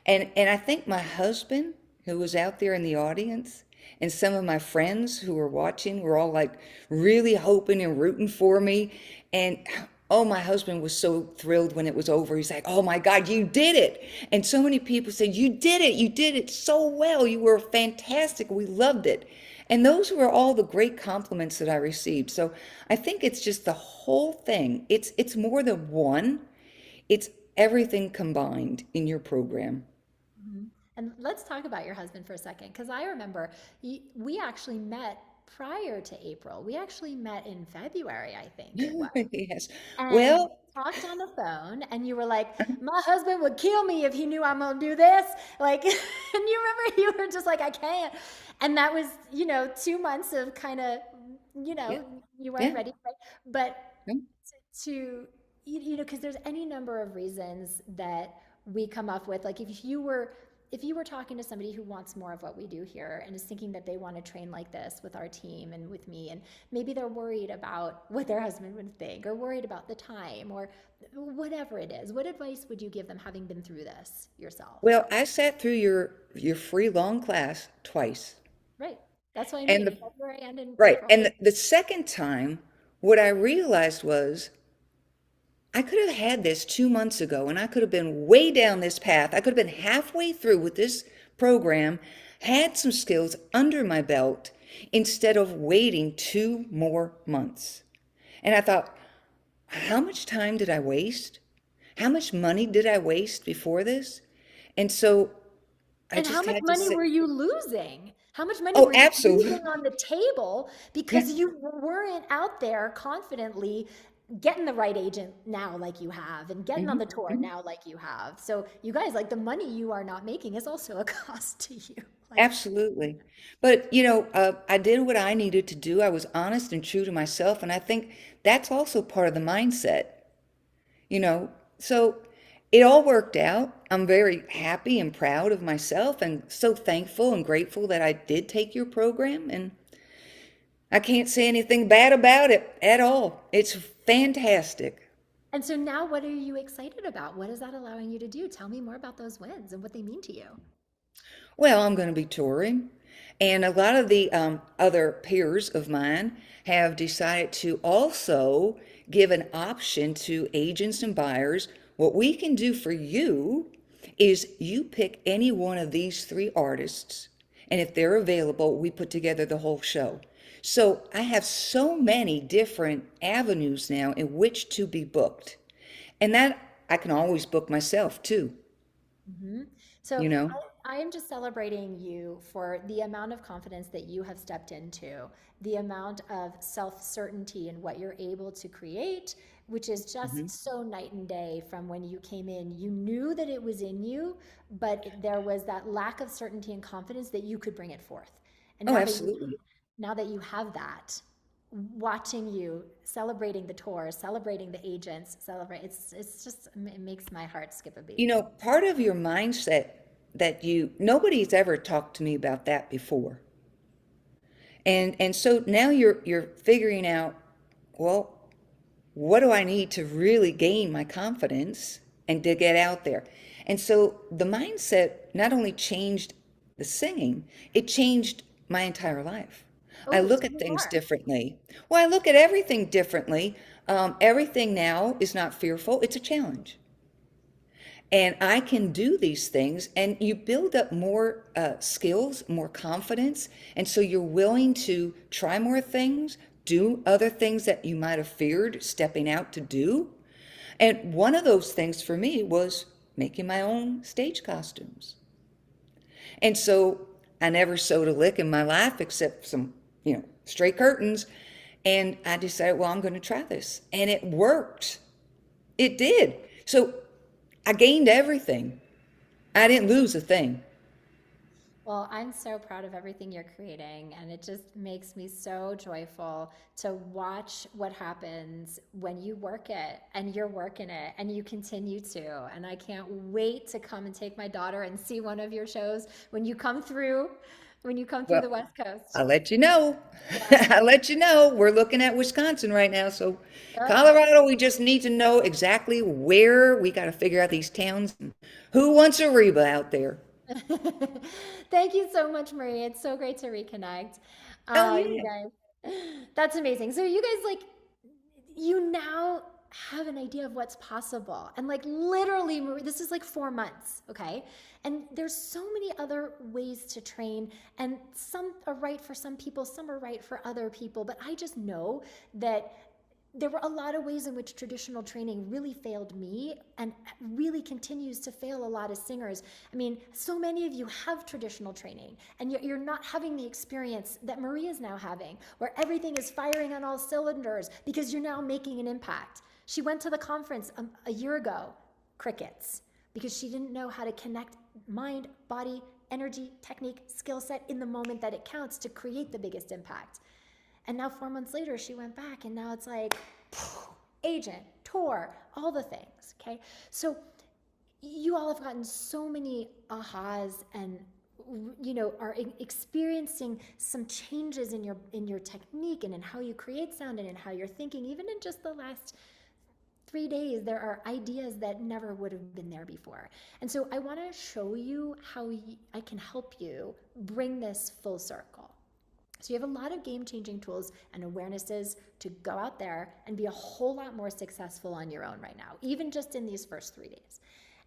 Speaker 4: And I think my husband, who was out there in the audience, and some of my friends who were watching were all like really hoping and rooting for me. And oh, my husband was so thrilled when it was over. He's like, oh my God, you did it. And so many people said, you did it. You did it so well. You were fantastic. We loved it. And those were all the great compliments that I received. So I think it's just the whole thing. It's more than one. It's everything combined in your program.
Speaker 1: And let's talk about your husband for a second, because I remember we actually met prior to April. We actually met in February, I think it was.
Speaker 4: Yes.
Speaker 1: And
Speaker 4: Well,
Speaker 1: talked on the phone, and you were like, my husband would kill me if he knew I'm gonna do this. Like, and you remember you were just like, I can't. And that was, 2 months of kind of,
Speaker 4: yeah,
Speaker 1: you weren't
Speaker 4: yeah,
Speaker 1: ready, right? But
Speaker 4: yeah.
Speaker 1: because there's any number of reasons that we come up with. Like, if you were talking to somebody who wants more of what we do here and is thinking that they want to train like this with our team and with me, and maybe they're worried about what their husband would think, or worried about the time, or whatever it is, what advice would you give them, having been through this yourself?
Speaker 4: Well, I sat through your free long class twice.
Speaker 1: Right. That's what I
Speaker 4: And
Speaker 1: mean,
Speaker 4: the
Speaker 1: in February and in
Speaker 4: right,
Speaker 1: April.
Speaker 4: and the second time, what I realized was I could have had this 2 months ago, and I could have been way down this path. I could have been halfway through with this program, had some skills under my belt instead of waiting 2 more months. And I thought, how much time did I waste? How much money did I waste before this? And so I
Speaker 1: And how
Speaker 4: just
Speaker 1: much
Speaker 4: had to
Speaker 1: money
Speaker 4: sit.
Speaker 1: were you losing? How much money
Speaker 4: Oh,
Speaker 1: were you
Speaker 4: absolutely.
Speaker 1: leaving on the table
Speaker 4: Yeah.
Speaker 1: because you weren't out there confidently getting the right agent now like you have, and getting on
Speaker 4: Hmm.
Speaker 1: the tour
Speaker 4: Hmm.
Speaker 1: now like you have? So you guys, like, the money you are not making is also a cost to you. Like,
Speaker 4: Absolutely. But, I did what I needed to do. I was honest and true to myself. And I think that's also part of the mindset, you know. So it all worked out. I'm very happy and proud of myself and so thankful and grateful that I did take your program. And I can't say anything bad about it at all. It's fantastic.
Speaker 1: and so now what are you excited about? What is that allowing you to do? Tell me more about those wins and what they mean to you.
Speaker 4: Well, I'm going to be touring, and a lot of the other peers of mine have decided to also give an option to agents and buyers. What we can do for you is you pick any one of these three artists, and if they're available, we put together the whole show. So I have so many different avenues now in which to be booked, and that I can always book myself too,
Speaker 1: So
Speaker 4: you know?
Speaker 1: I am just celebrating you for the amount of confidence that you have stepped into, the amount of self-certainty in what you're able to create, which is just so night and day from when you came in. You knew that it was in you, but there was that lack of certainty and confidence that you could bring it forth. And
Speaker 4: Oh, absolutely.
Speaker 1: now that you have that, watching you celebrating the tours, celebrating the agents, it's just, it makes my heart skip a beat.
Speaker 4: Part of your mindset that nobody's ever talked to me about that before. And so now you're figuring out, well, what do I need to really gain my confidence and to get out there? And so the mindset not only changed the singing, it changed my entire life. I
Speaker 1: Oh,
Speaker 4: look
Speaker 1: tell
Speaker 4: at
Speaker 1: me
Speaker 4: things
Speaker 1: more.
Speaker 4: differently. Well, I look at everything differently. Everything now is not fearful, it's a challenge. And I can do these things, and you build up more skills, more confidence. And so you're willing to try more things, do other things that you might have feared stepping out to do. And one of those things for me was making my own stage costumes. And so I never sewed a lick in my life except some, straight curtains. And I decided, well, I'm going to try this. And it worked. It did. So I gained everything. I didn't lose a thing.
Speaker 1: Well, I'm so proud of everything you're creating, and it just makes me so joyful to watch what happens when you work it and you're working it and you continue to. And I can't wait to come and take my daughter and see one of your shows when you come through when you come through
Speaker 4: Well,
Speaker 1: the West Coast.
Speaker 4: I'll let you know.
Speaker 1: Yeah.
Speaker 4: I'll let you know. We're looking at Wisconsin right now. So
Speaker 1: Yep.
Speaker 4: Colorado, we just need to know exactly where. We got to figure out these towns. And who wants a Reba out there?
Speaker 1: Thank you so much, Marie. It's so great to reconnect.
Speaker 4: Oh,
Speaker 1: You
Speaker 4: yeah.
Speaker 1: guys, that's amazing. So you guys like, you now have an idea of what's possible. And like literally, Marie, this is like 4 months, okay? And there's so many other ways to train, and some are right for some people, some are right for other people. But I just know that there were a lot of ways in which traditional training really failed me and really continues to fail a lot of singers. I mean, so many of you have traditional training and you're not having the experience that Marie is now having, where everything is firing on all cylinders because you're now making an impact. She went to the conference a year ago, crickets, because she didn't know how to connect mind, body, energy, technique, skill set in the moment that it counts to create the biggest impact. And now 4 months later, she went back and now it's like agent, tour, all the things, okay? So you all have gotten so many ahas and are experiencing some changes in your technique and in how you create sound and in how you're thinking. Even in just the last 3 days, there are ideas that never would have been there before. And so I want to show you how I can help you bring this full circle. So you have a lot of game-changing tools and awarenesses to go out there and be a whole lot more successful on your own right now, even just in these first 3 days.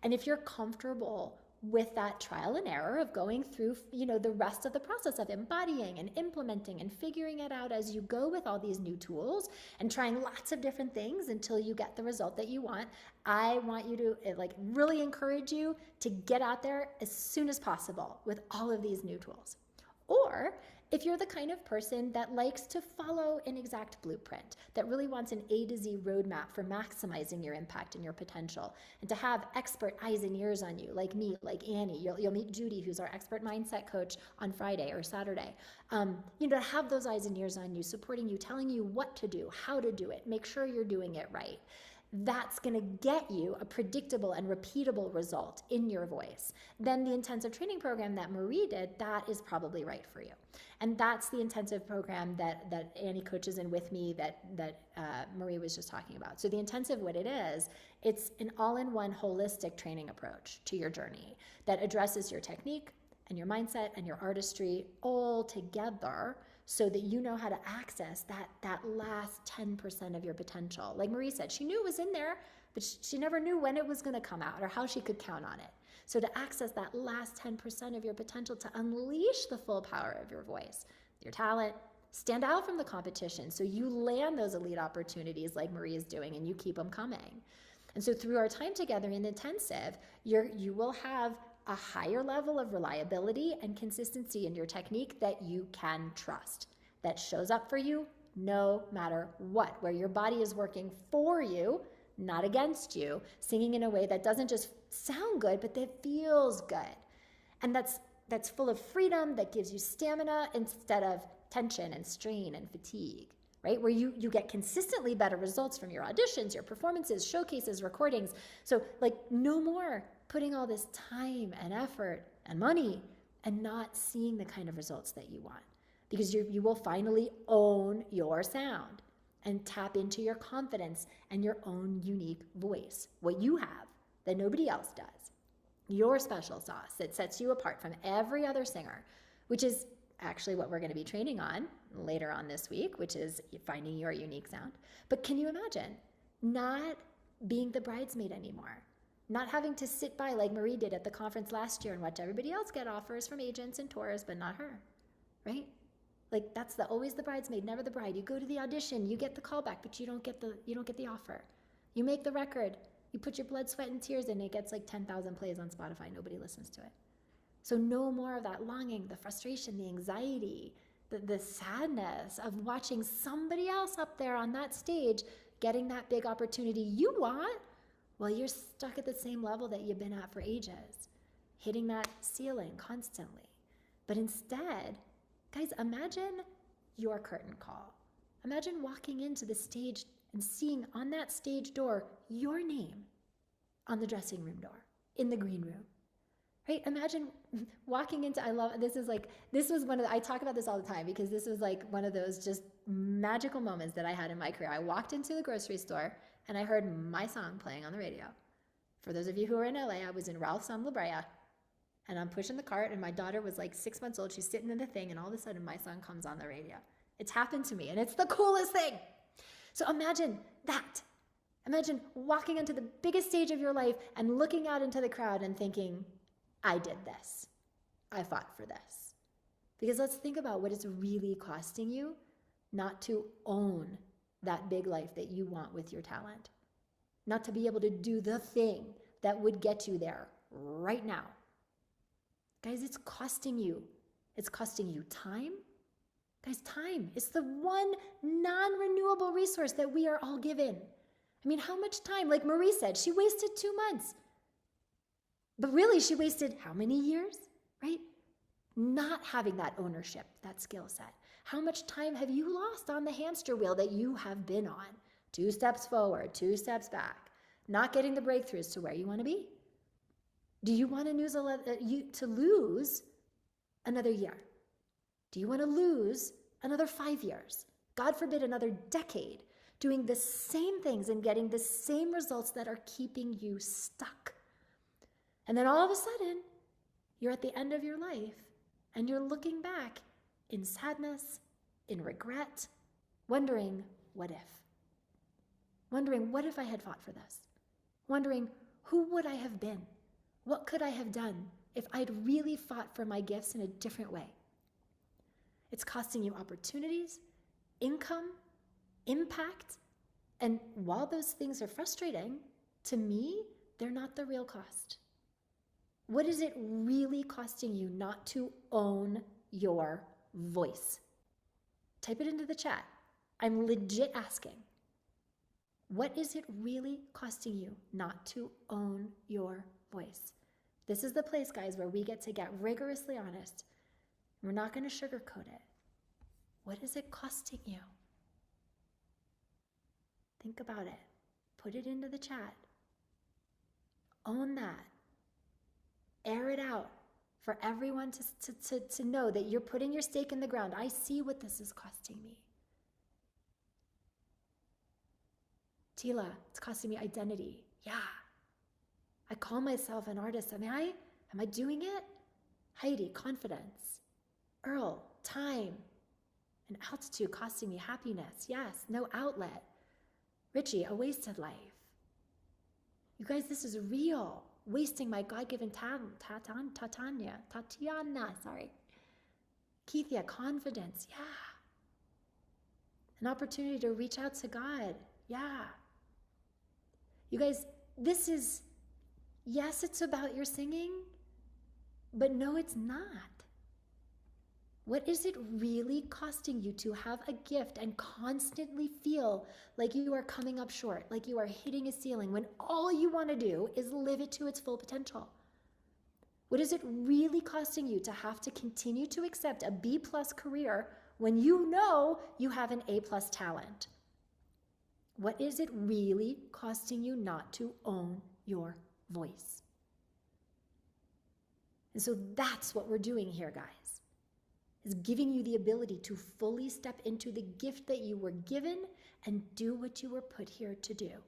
Speaker 1: And if you're comfortable with that trial and error of going through, the rest of the process of embodying and implementing and figuring it out as you go with all these new tools and trying lots of different things until you get the result that you want, I want you to really encourage you to get out there as soon as possible with all of these new tools. Or if you're the kind of person that likes to follow an exact blueprint, that really wants an A to Z roadmap for maximizing your impact and your potential, and to have expert eyes and ears on you, like me, like Annie, you'll meet Judy, who's our expert mindset coach on Friday or Saturday, to have those eyes and ears on you, supporting you, telling you what to do, how to do it, make sure you're doing it right. That's going to get you a predictable and repeatable result in your voice. Then the intensive training program that Marie did, that is probably right for you. And that's the intensive program that Annie coaches in with me that Marie was just talking about. So the intensive, what it is, it's an all-in-one holistic training approach to your journey that addresses your technique and your mindset and your artistry all together, so that you know how to access that last 10% of your potential. Like Marie said, she knew it was in there, but she never knew when it was going to come out or how she could count on it. So to access that last 10% of your potential, to unleash the full power of your voice, your talent, stand out from the competition so you land those elite opportunities like Marie is doing and you keep them coming. And so through our time together in intensive, you will have a higher level of reliability and consistency in your technique that you can trust, that shows up for you no matter what, where your body is working for you, not against you, singing in a way that doesn't just sound good, but that feels good. And that's full of freedom, that gives you stamina instead of tension and strain and fatigue, right? Where you get consistently better results from your auditions, your performances, showcases, recordings. So no more putting all this time and effort and money and not seeing the kind of results that you want, because you will finally own your sound and tap into your confidence and your own unique voice, what you have that nobody else does, your special sauce that sets you apart from every other singer, which is actually what we're going to be training on later on this week, which is finding your unique sound. But can you imagine not being the bridesmaid anymore? Not having to sit by like Marie did at the conference last year and watch everybody else get offers from agents and tours, but not her, right? That's always the bridesmaid, never the bride. You go to the audition, you get the callback, but you don't get the offer. You make the record, you put your blood, sweat, and tears in, it gets 10,000 plays on Spotify. Nobody listens to it. So no more of that longing, the frustration, the anxiety, the sadness of watching somebody else up there on that stage getting that big opportunity you want, while you're stuck at the same level that you've been at for ages, hitting that ceiling constantly. But instead, guys, imagine your curtain call. Imagine walking into the stage and seeing on that stage door your name on the dressing room door, in the green room, right? Imagine walking into, this was one of I talk about this all the time because this was like one of those just magical moments that I had in my career. I walked into the grocery store and I heard my song playing on the radio. For those of you who are in LA, I was in Ralph's on La Brea and I'm pushing the cart and my daughter was like 6 months old. She's sitting in the thing and all of a sudden my song comes on the radio. It's happened to me and it's the coolest thing. So imagine that. Imagine walking onto the biggest stage of your life and looking out into the crowd and thinking, I did this. I fought for this. Because let's think about what it's really costing you not to own that big life that you want with your talent. Not to be able to do the thing that would get you there right now. Guys, it's costing you. It's costing you time. Guys, time is the one non-renewable resource that we are all given. I mean, how much time? Like Marie said, she wasted 2 months. But really, she wasted how many years, right? Not having that ownership, that skill set. How much time have you lost on the hamster wheel that you have been on? 2 steps forward, 2 steps back, not getting the breakthroughs to where you want to be. Do you want to lose another year? Do you want to lose another 5 years? God forbid, another decade, doing the same things and getting the same results that are keeping you stuck. And then all of a sudden, you're at the end of your life and you're looking back in sadness, in regret, wondering, what if? Wondering, what if I had fought for this? Wondering, who would I have been? What could I have done if I'd really fought for my gifts in a different way? It's costing you opportunities, income, impact, and while those things are frustrating, to me, they're not the real cost. What is it really costing you not to own your voice? Type it into the chat. I'm legit asking. What is it really costing you not to own your voice? This is the place, guys, where we get to get rigorously honest. We're not going to sugarcoat it. What is it costing you? Think about it. Put it into the chat. Own that. Air it out for everyone to know that you're putting your stake in the ground. I see what this is costing me. Tila, it's costing me identity. Yeah. I call myself an artist. Am I doing it? Heidi, confidence. Earl, time. And altitude costing me happiness. Yes, no outlet. Richie, a wasted life. You guys, this is real. Wasting my God-given talent. Tatiana, sorry. Keithia, confidence. Yeah. An opportunity to reach out to God. Yeah. You guys, this is, yes, it's about your singing, but no, it's not. What is it really costing you to have a gift and constantly feel like you are coming up short, like you are hitting a ceiling when all you want to do is live it to its full potential? What is it really costing you to have to continue to accept a B+ career when you know you have an A+ talent? What is it really costing you not to own your voice? And so that's what we're doing here, guys. Is giving you the ability to fully step into the gift that you were given and do what you were put here to do.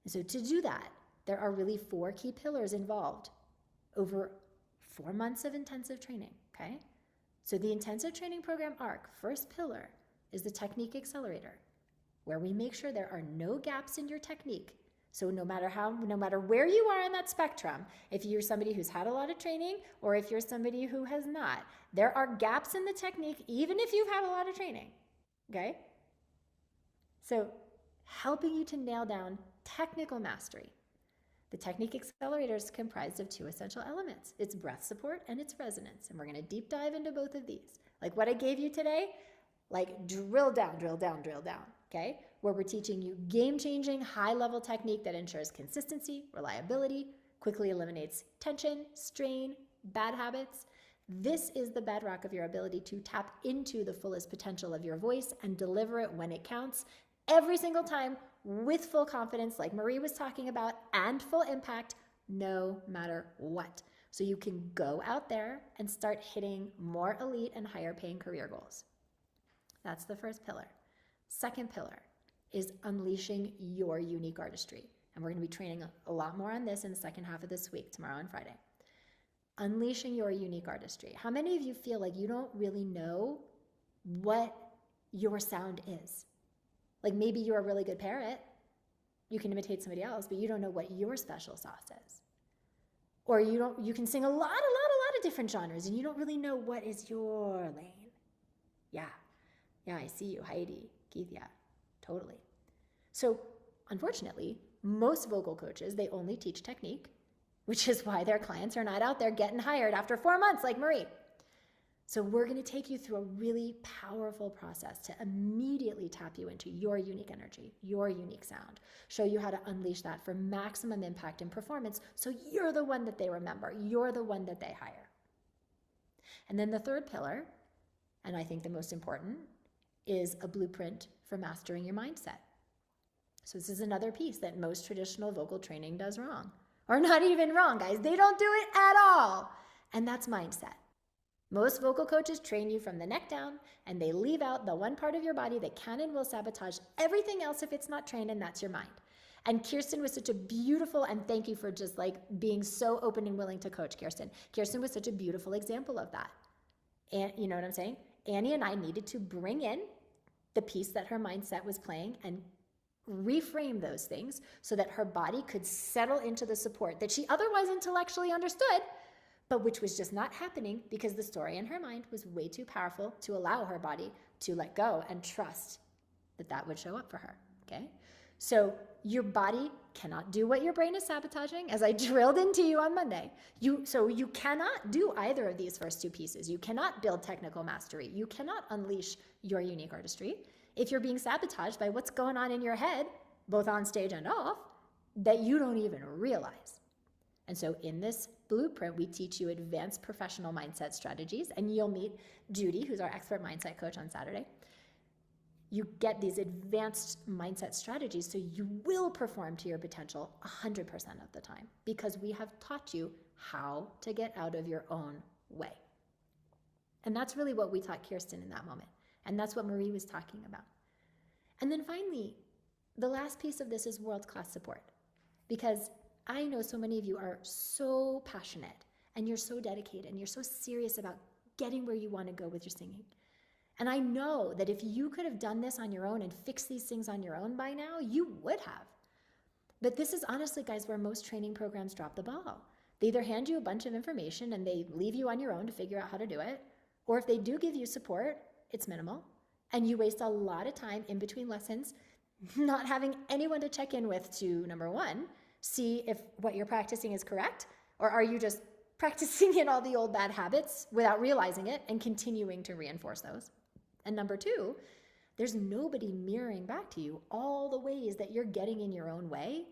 Speaker 1: And so to do that, there are really 4 key pillars involved over 4 months of intensive training, okay? So the intensive training program arc, first pillar, is the technique accelerator, where we make sure there are no gaps in your technique. So no matter where you are on that spectrum, if you're somebody who's had a lot of training or if you're somebody who has not, there are gaps in the technique even if you've had a lot of training, okay? So helping you to nail down technical mastery. The technique accelerator is comprised of 2 essential elements. It's breath support and it's resonance. And we're going to deep dive into both of these. Like what I gave you today, like drill down, okay? Where we're teaching you game-changing, high-level technique that ensures consistency, reliability, quickly eliminates tension, strain, bad habits. This is the bedrock of your ability to tap into the fullest potential of your voice and deliver it when it counts every single time with full confidence, like Marie was talking about, and full impact, no matter what. so you can go out there and start hitting more elite and higher paying career goals. That's the first pillar. Second pillar is unleashing your unique artistry. And we're going to be training a lot more on this in the second half of this week, tomorrow and Friday. Unleashing your unique artistry. How many of you feel like you don't really know what your sound is? Like maybe you're a really good parrot. You can imitate somebody else, but you don't know what your special sauce is. Or you can sing a lot of different genres and you don't really know what is your lane. Yeah, I see you, Heidi, Keith, yeah, totally. So unfortunately, most vocal coaches, they only teach technique, which is why their clients are not out there getting hired after 4 months like Marie. So we're going to take you through a really powerful process to immediately tap you into your unique energy, your unique sound, show you how to unleash that for maximum impact and performance so you're the one that they remember, you're the one that they hire. And then the third pillar, and I think the most important, is a blueprint for mastering your mindset. So this is another piece that most traditional vocal training does wrong. Or not even wrong, guys. They don't do it at all. And that's mindset. Most vocal coaches train you from the neck down, and they leave out the one part of your body that can and will sabotage everything else if it's not trained, and that's your mind. And Kirsten was such a beautiful, and thank you for just like being so open and willing to coach, Kirsten. Kirsten was such a beautiful example of that. And you know what I'm saying? Annie and I needed to bring in the piece that her mindset was playing and reframe those things so that her body could settle into the support that she otherwise intellectually understood, but which was just not happening because the story in her mind was way too powerful to allow her body to let go and trust that that would show up for her, okay? So your body cannot do what your brain is sabotaging, as I drilled into you on Monday. So you cannot do either of these first two pieces. You cannot build technical mastery. You cannot unleash your unique artistry if you're being sabotaged by what's going on in your head, both on stage and off, that you don't even realize. And so in this blueprint, we teach you advanced professional mindset strategies, and you'll meet Judy, who's our expert mindset coach, on Saturday. You get these advanced mindset strategies so you will perform to your potential 100% of the time because we have taught you how to get out of your own way. And that's really what we taught Kirsten in that moment. And that's what Marie was talking about. And then finally, the last piece of this is world-class support. Because I know so many of you are so passionate and you're so dedicated and you're so serious about getting where you want to go with your singing. And I know that if you could have done this on your own and fixed these things on your own by now, you would have. But this is honestly, guys, where most training programs drop the ball. They either hand you a bunch of information and they leave you on your own to figure out how to do it, or if they do give you support, it's minimal, and you waste a lot of time in between lessons not having anyone to check in with to, number one, see if what you're practicing is correct, or are you just practicing in all the old bad habits without realizing it and continuing to reinforce those. And number two, there's nobody mirroring back to you all the ways that you're getting in your own way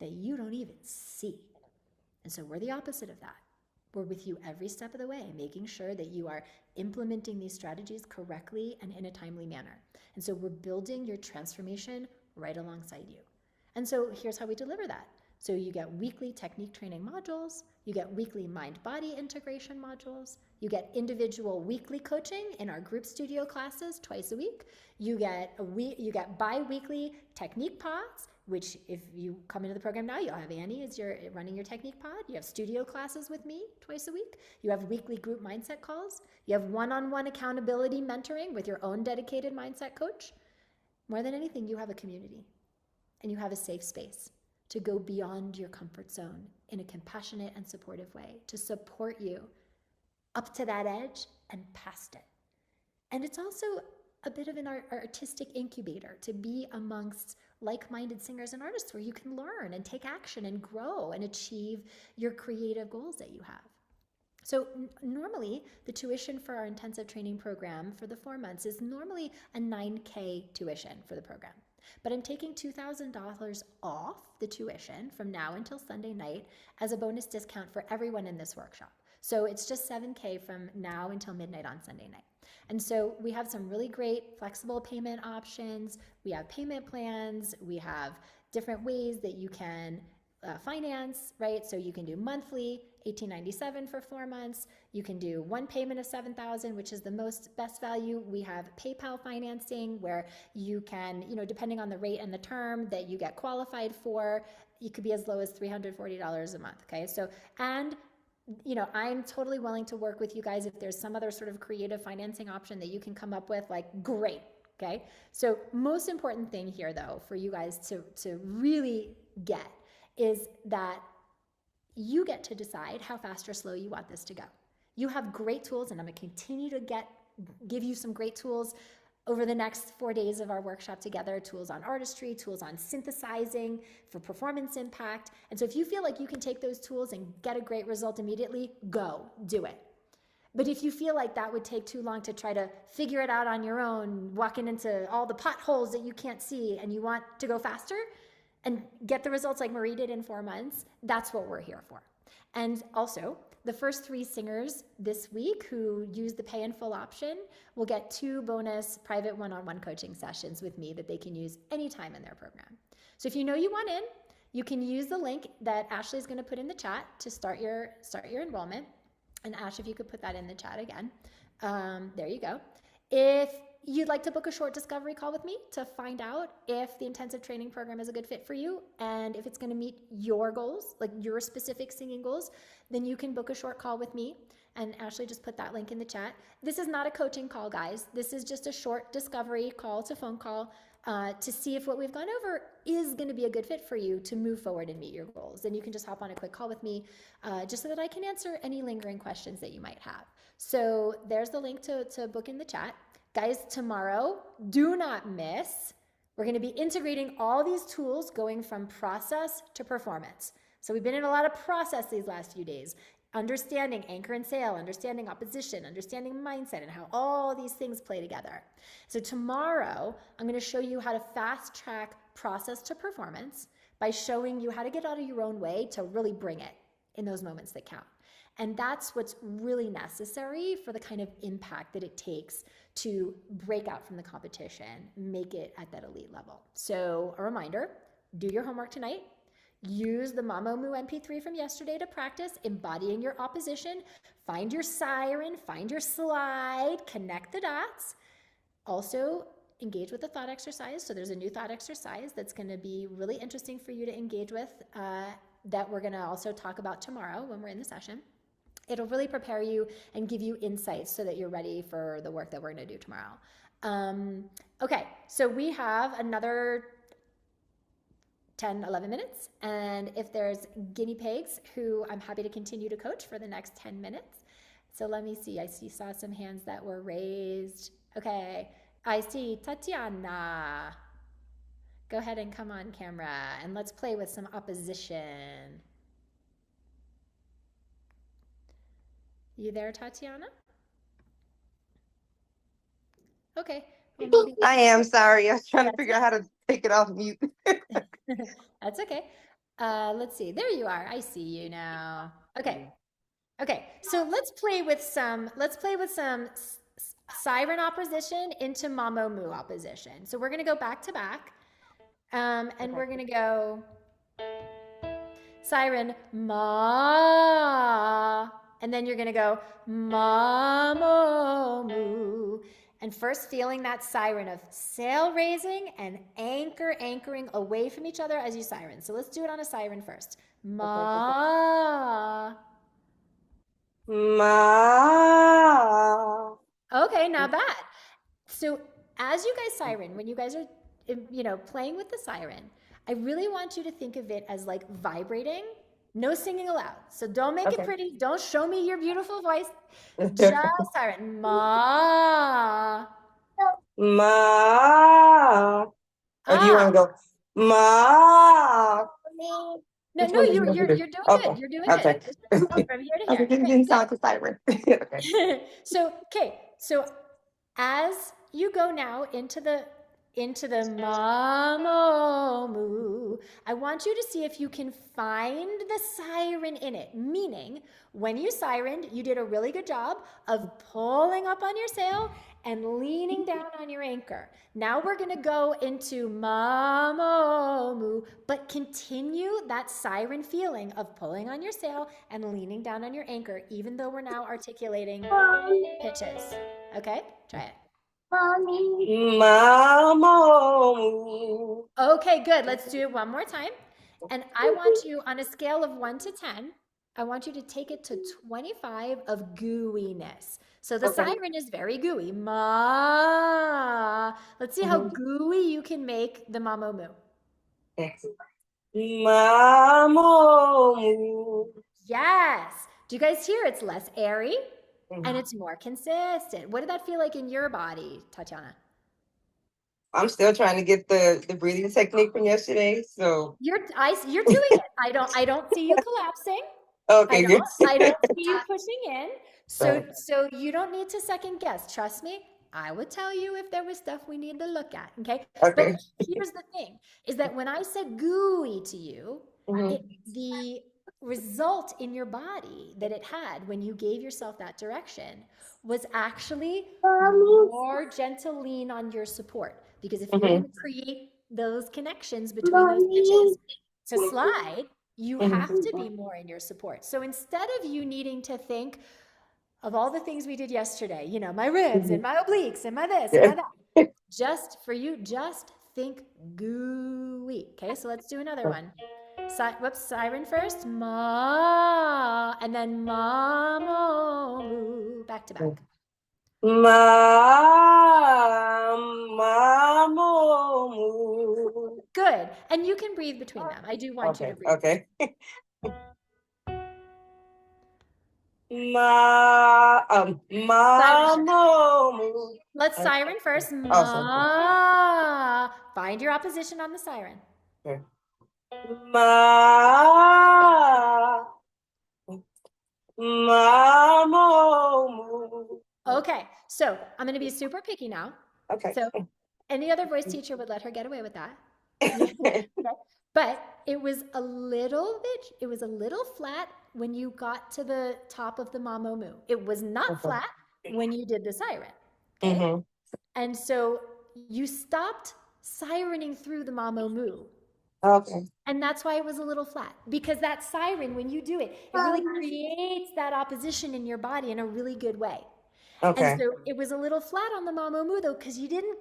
Speaker 1: that you don't even see. And so we're the opposite of that. We're with you every step of the way, making sure that you are implementing these strategies correctly and in a timely manner. And so we're building your transformation right alongside you. And so here's how we deliver that. So you get weekly technique training modules, you get weekly mind-body integration modules, you get individual weekly coaching in our group studio classes twice a week, you get bi-weekly technique pods, which if you come into the program now, you'll have Annie as you're running your technique pod. You have studio classes with me twice a week. You have weekly group mindset calls. You have one-on-one accountability mentoring with your own dedicated mindset coach. More than anything, you have a community and you have a safe space to go beyond your comfort zone in a compassionate and supportive way, to support you up to that edge and past it. And it's also a bit of an artistic incubator to be amongst like-minded singers and artists where you can learn and take action and grow and achieve your creative goals that you have. So normally the tuition for our intensive training program for the 4 months is normally a $9,000 tuition for the program. But I'm taking $2,000 off the tuition from now until Sunday night as a bonus discount for everyone in this workshop. So it's just $7,000 from now until midnight on Sunday night. And so we have some really great flexible payment options. We have payment plans. We have different ways that you can finance, right? So you can do monthly, $18.97 for 4 months. You can do one payment of $7,000, which is the best value. We have PayPal financing where you can, depending on the rate and the term that you get qualified for, you could be as low as $340 a month. Okay. So, and I'm totally willing to work with you guys. If there's some other sort of creative financing option that you can come up with, like, great. Okay. So most important thing here though, for you guys to really get is that you get to decide how fast or slow you want this to go. You have great tools, and I'm going to continue to give you some great tools over the next 4 days of our workshop together, tools on artistry, tools on synthesizing for performance impact. And so if you feel like you can take those tools and get a great result immediately, go do it. But if you feel like that would take too long to try to figure it out on your own, walking into all the potholes that you can't see, and you want to go faster and get the results like Marie did in 4 months, that's what we're here for. And also, the first 3 singers this week who use the pay in full option will get 2 bonus private one-on-one coaching sessions with me that they can use anytime in their program. So if you want in, you can use the link that Ashley's going to put in the chat to start your enrollment. And Ash, if you could put that in the chat again. There you go. If you'd like to book a short discovery call with me to find out if the intensive training program is a good fit for you and if it's going to meet your goals, like your specific singing goals, then you can book a short call with me. And Ashley just put that link in the chat. This is not a coaching call, guys. This is just a short discovery call. It's a phone call to see if what we've gone over is going to be a good fit for you to move forward and meet your goals. And you can just hop on a quick call with me just so that I can answer any lingering questions that you might have. So there's the link to book in the chat. Guys, tomorrow, do not miss, we're going to be integrating all these tools going from process to performance. So we've been in a lot of process these last few days, understanding anchor and sail, understanding opposition, understanding mindset, and how all these things play together. So tomorrow, I'm going to show you how to fast track process to performance by showing you how to get out of your own way to really bring it in those moments that count. And that's what's really necessary for the kind of impact that it takes to break out from the competition, make it at that elite level. So a reminder, do your homework tonight. Use the Mamo Moo MP3 from yesterday to practice embodying your opposition. Find your siren, find your slide, connect the dots. Also, engage with the thought exercise. So there's a new thought exercise that's going to be really interesting for you to engage with that we're going to also talk about tomorrow when we're in the session. It'll really prepare you and give you insights so that you're ready for the work that we're going to do tomorrow. Okay, so we have another 10, 11 minutes. And if there's guinea pigs who I'm happy to continue to coach for the next 10 minutes. So let me see. I saw some hands that were raised. Okay, I see Tatiana. Go ahead and come on camera and let's play with some opposition. You there, Tatiana? Okay. Well,
Speaker 5: I am sorry. I was trying to figure out how to take it off mute.
Speaker 1: That's okay. Let's see. There you are. I see you now. Okay. Okay. So let's play with some siren opposition into Mamo Moo opposition. So we're going to go back to back. And we're going to go siren ma. And then you're going to go Mamo Moo. And first feeling that siren of sail raising and anchoring away from each other as you siren. So let's do it on a siren first. Ma.
Speaker 5: Ma.
Speaker 1: Okay, not bad. So as you guys siren, when you guys are, playing with the siren, I really want you to think of it as like vibrating. No singing aloud. So don't make it pretty. Don't show me your beautiful voice. Just siren. Ma.
Speaker 5: Ma. Or do you want to go Ma?
Speaker 1: No, you're doing good. You're doing good. From here to here.
Speaker 5: It didn't sound like a siren. Okay.
Speaker 1: So as you go now into the Mamo Moo, I want you to see if you can find the siren in it. Meaning, when you sirened, you did a really good job of pulling up on your sail and leaning down on your anchor. Now we're going to go into mamo moo, but continue that siren feeling of pulling on your sail and leaning down on your anchor, even though we're now articulating pitches. Okay, try it.
Speaker 5: Mamo.
Speaker 1: Okay, good. Let's do it one more time. And I want you, on a scale of 1 to 10, I want you to take it to 25 of gooiness. So the siren is very gooey. Ma. Let's see how gooey you can make the mamo moo.
Speaker 5: Mamo.
Speaker 1: Yes. Do you guys hear it's less airy and it's more consistent? What did that feel like in your body, Tatiana?
Speaker 5: I'm still trying to get the breathing technique from yesterday. So
Speaker 1: You're doing it. I don't see you collapsing.
Speaker 5: okay, good.
Speaker 1: I don't see you pushing in. So you don't need to second guess. Trust me, I would tell you if there was stuff we need to look at. Okay. But here's the thing: is that when I said gooey to you, the result in your body that it had when you gave yourself that direction was actually more gentle lean on your support. Because if you're going to create those connections between those pitches to slide, you have to be more in your support. So instead of you needing to think of all the things we did yesterday, you know, my ribs and my obliques and my this and my that, just think gooey. Okay, so let's do another one. Siren first, ma, and then mamo, back to back.
Speaker 5: Mamo.
Speaker 1: Good. And you can breathe between them. I do want you to breathe.
Speaker 5: Okay. Mamo.
Speaker 1: Let's siren first. Ma. Find your opposition on the siren.
Speaker 5: Okay. Ma. Mamo.
Speaker 1: Okay, so I'm going to be super picky now.
Speaker 5: Okay.
Speaker 1: So any other voice teacher would let her get away with that. But it was a little flat when you got to the top of the mamo moo. It was not flat when you did the siren. Okay. And so you stopped sirening through the mamo moo.
Speaker 5: Okay.
Speaker 1: And that's why it was a little flat, because that siren, when you do it, it really creates that opposition in your body in a really good way. Okay. And so it was a little flat on the mamo moo though, because you didn't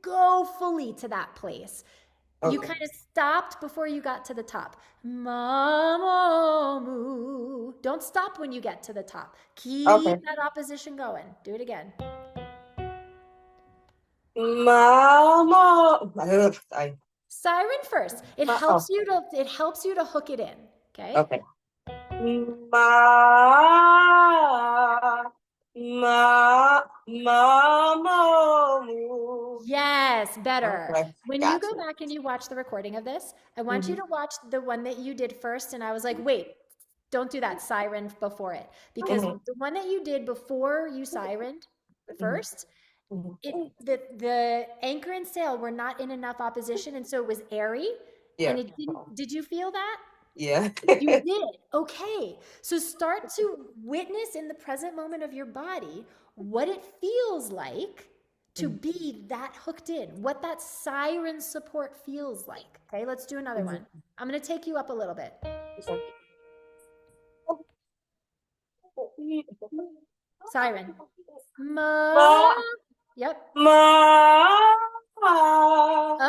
Speaker 1: go fully to that place. Okay. You kind of stopped before you got to the top. Mamo moo. Don't stop when you get to the top. Keep that opposition going. Do it again.
Speaker 5: Mamo.
Speaker 1: Siren first. It helps you to hook it in. Okay.
Speaker 5: Okay. Mamo.
Speaker 1: Yes, better.
Speaker 5: Okay.
Speaker 1: When you go back and you watch the recording of this, I want you to watch the one that you did first. And I was like, wait, don't do that siren before it. Because the one that you did before you sirened first, the anchor and sail were not in enough opposition. And so it was airy. Yeah. And it didn't, did you feel that?
Speaker 5: Yeah.
Speaker 1: You did. Okay. So start to witness in the present moment of your body what it feels like to be that hooked in, what that siren support feels like. Okay, let's do another one. I'm going to take you up a little bit. Siren. Ma. Yep.
Speaker 5: Ma.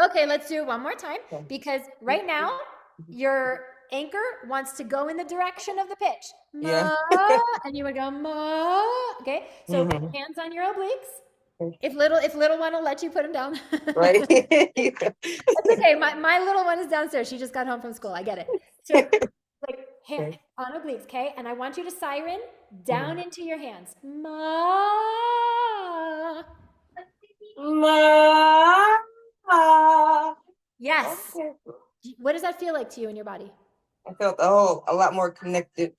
Speaker 1: Okay, let's do it one more time, because right now your anchor wants to go in the direction of the pitch. Ma, yeah. And you would go ma. Okay, so hands on your obliques. If little one will let you put him down.
Speaker 5: Right.
Speaker 1: It's okay. My little one is downstairs. She just got home from school. I get it. So like hand on obliques, okay? And I want you to siren down into your hands. Ma.
Speaker 5: Ma.
Speaker 1: Yes. Okay. What does that feel like to you in your body?
Speaker 5: I felt a lot more connected.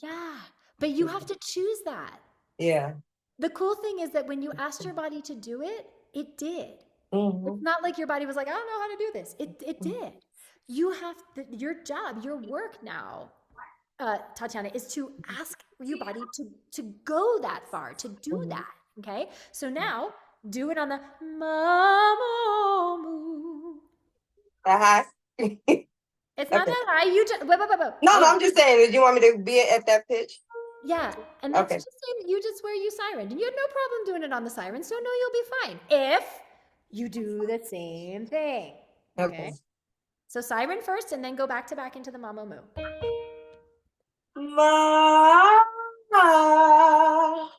Speaker 1: Yeah, but you have to choose that.
Speaker 5: Yeah.
Speaker 1: The cool thing is that when you asked your body to do it, it did. It's not like your body was like, I don't know how to do this. It did. You have your job, your work now, Tatiana, is to ask your body to go that far, to do that. Okay, so now do it on the ma-mo-moo.
Speaker 5: Uh-huh.
Speaker 1: It's not
Speaker 5: Okay.
Speaker 1: that high. You just
Speaker 5: No, I'm just saying, do you want me to be at that pitch?
Speaker 1: yeah, and that's
Speaker 5: Okay.
Speaker 1: just saying you just where you siren, and you had no problem doing it on the siren, so no, you'll be fine if you do the same thing. Okay. So siren first, and then go back to back into the mama moo.
Speaker 5: Ma, ma,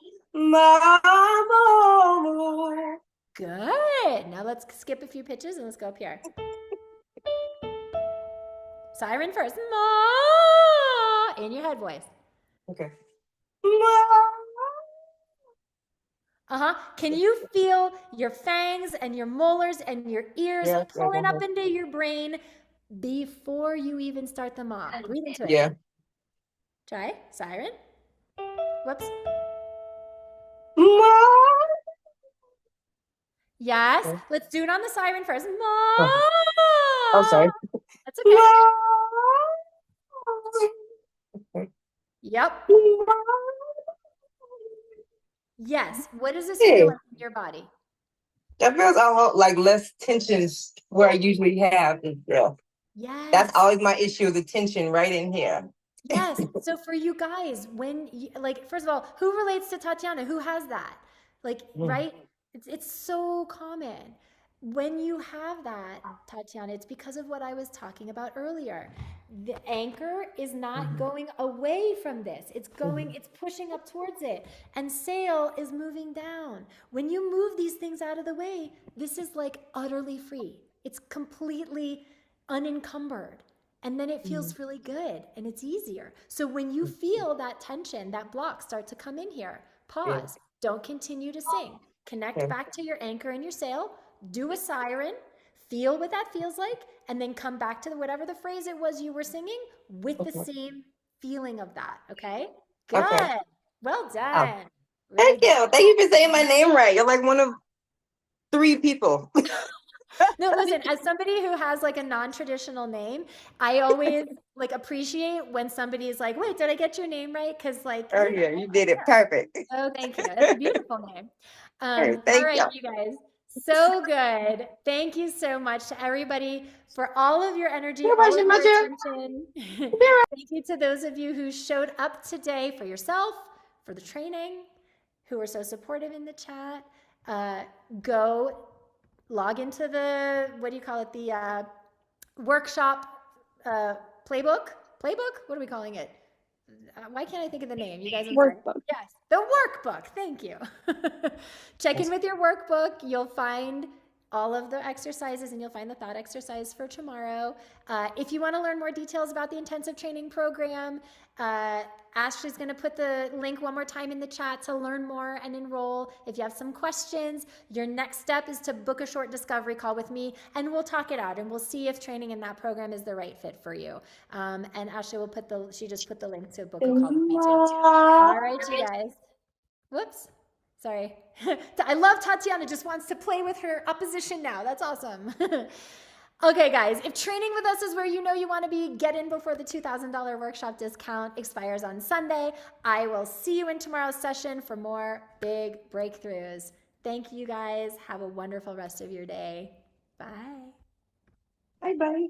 Speaker 1: Good. Now let's skip a few pitches and let's go up here. Siren first. Ma in your head voice.
Speaker 5: Okay.
Speaker 1: Uh-huh. Can you feel your fangs and your molars and your ears pulling up into your brain before you even start them off? Breathe into it.
Speaker 5: Yeah.
Speaker 1: Try. Siren. Whoops. Yes. Let's do it on the siren first. Ma.
Speaker 5: Oh, sorry.
Speaker 1: That's okay. Yep. Yes. What does this feel like in your body?
Speaker 5: That feels like less tensions where I usually have. Yeah.
Speaker 1: Yes.
Speaker 5: That's always my issue, the tension right in here.
Speaker 1: Yes. So for you guys, when you, like, first of all, who relates to Tatiana? Who has that? Like, right? It's so common. When you have that, Tatiana, it's because of what I was talking about earlier. The anchor is not going away from this. It's going, it's pushing up towards it. And sail is moving down. When you move these things out of the way, this is like utterly free. It's completely unencumbered. And then it feels really good and it's easier. So when you feel that tension, that block start to come in here, pause. Don't continue to sing. Connect back to your anchor and your sail. Do a siren, feel what that feels like, and then come back to whatever the phrase it was you were singing with the same feeling of that, okay? Good.
Speaker 5: Okay.
Speaker 1: Well done.
Speaker 5: Thank you. Thank you for saying my name right. You're like one of 3 people.
Speaker 1: No, listen, as somebody who has like a non-traditional name, I always like appreciate when somebody is like, wait, did I get your name right? Because like,
Speaker 5: Oh, yeah, you did it perfect.
Speaker 1: oh, thank you. That's a beautiful name. All
Speaker 5: Thank
Speaker 1: right,
Speaker 5: you.
Speaker 1: you guys. So good. Thank you so much to everybody for all of your energy, all of your attention. Thank you to those of you who showed up today for yourself, for the training, who are so supportive in the chat. Go log into the, what do you call it? The workshop playbook? What are we calling it? Why can't I think of the name? You guys
Speaker 6: Workbook.
Speaker 1: Yes, the workbook. Thank you. Check in with your workbook. You'll find all of the exercises and you'll find the thought exercise for tomorrow. If you want to learn more details about the intensive training program, Ashley's going to put the link one more time in the chat to learn more and enroll. If you have some questions, your next step is to book a short discovery call with me and we'll talk it out and we'll see if training in that program is the right fit for you. And Ashley will put she just put the link to book a call with me too. All right, you guys. Whoops. Sorry. I love Tatiana just wants to play with her opposition now. That's awesome. Okay, guys, if training with us is where you know you want to be, get in before the $2,000 workshop discount expires on Sunday. I will see you in tomorrow's session for more big breakthroughs. Thank you, guys. Have a wonderful rest of your day. Bye.
Speaker 5: Bye-bye.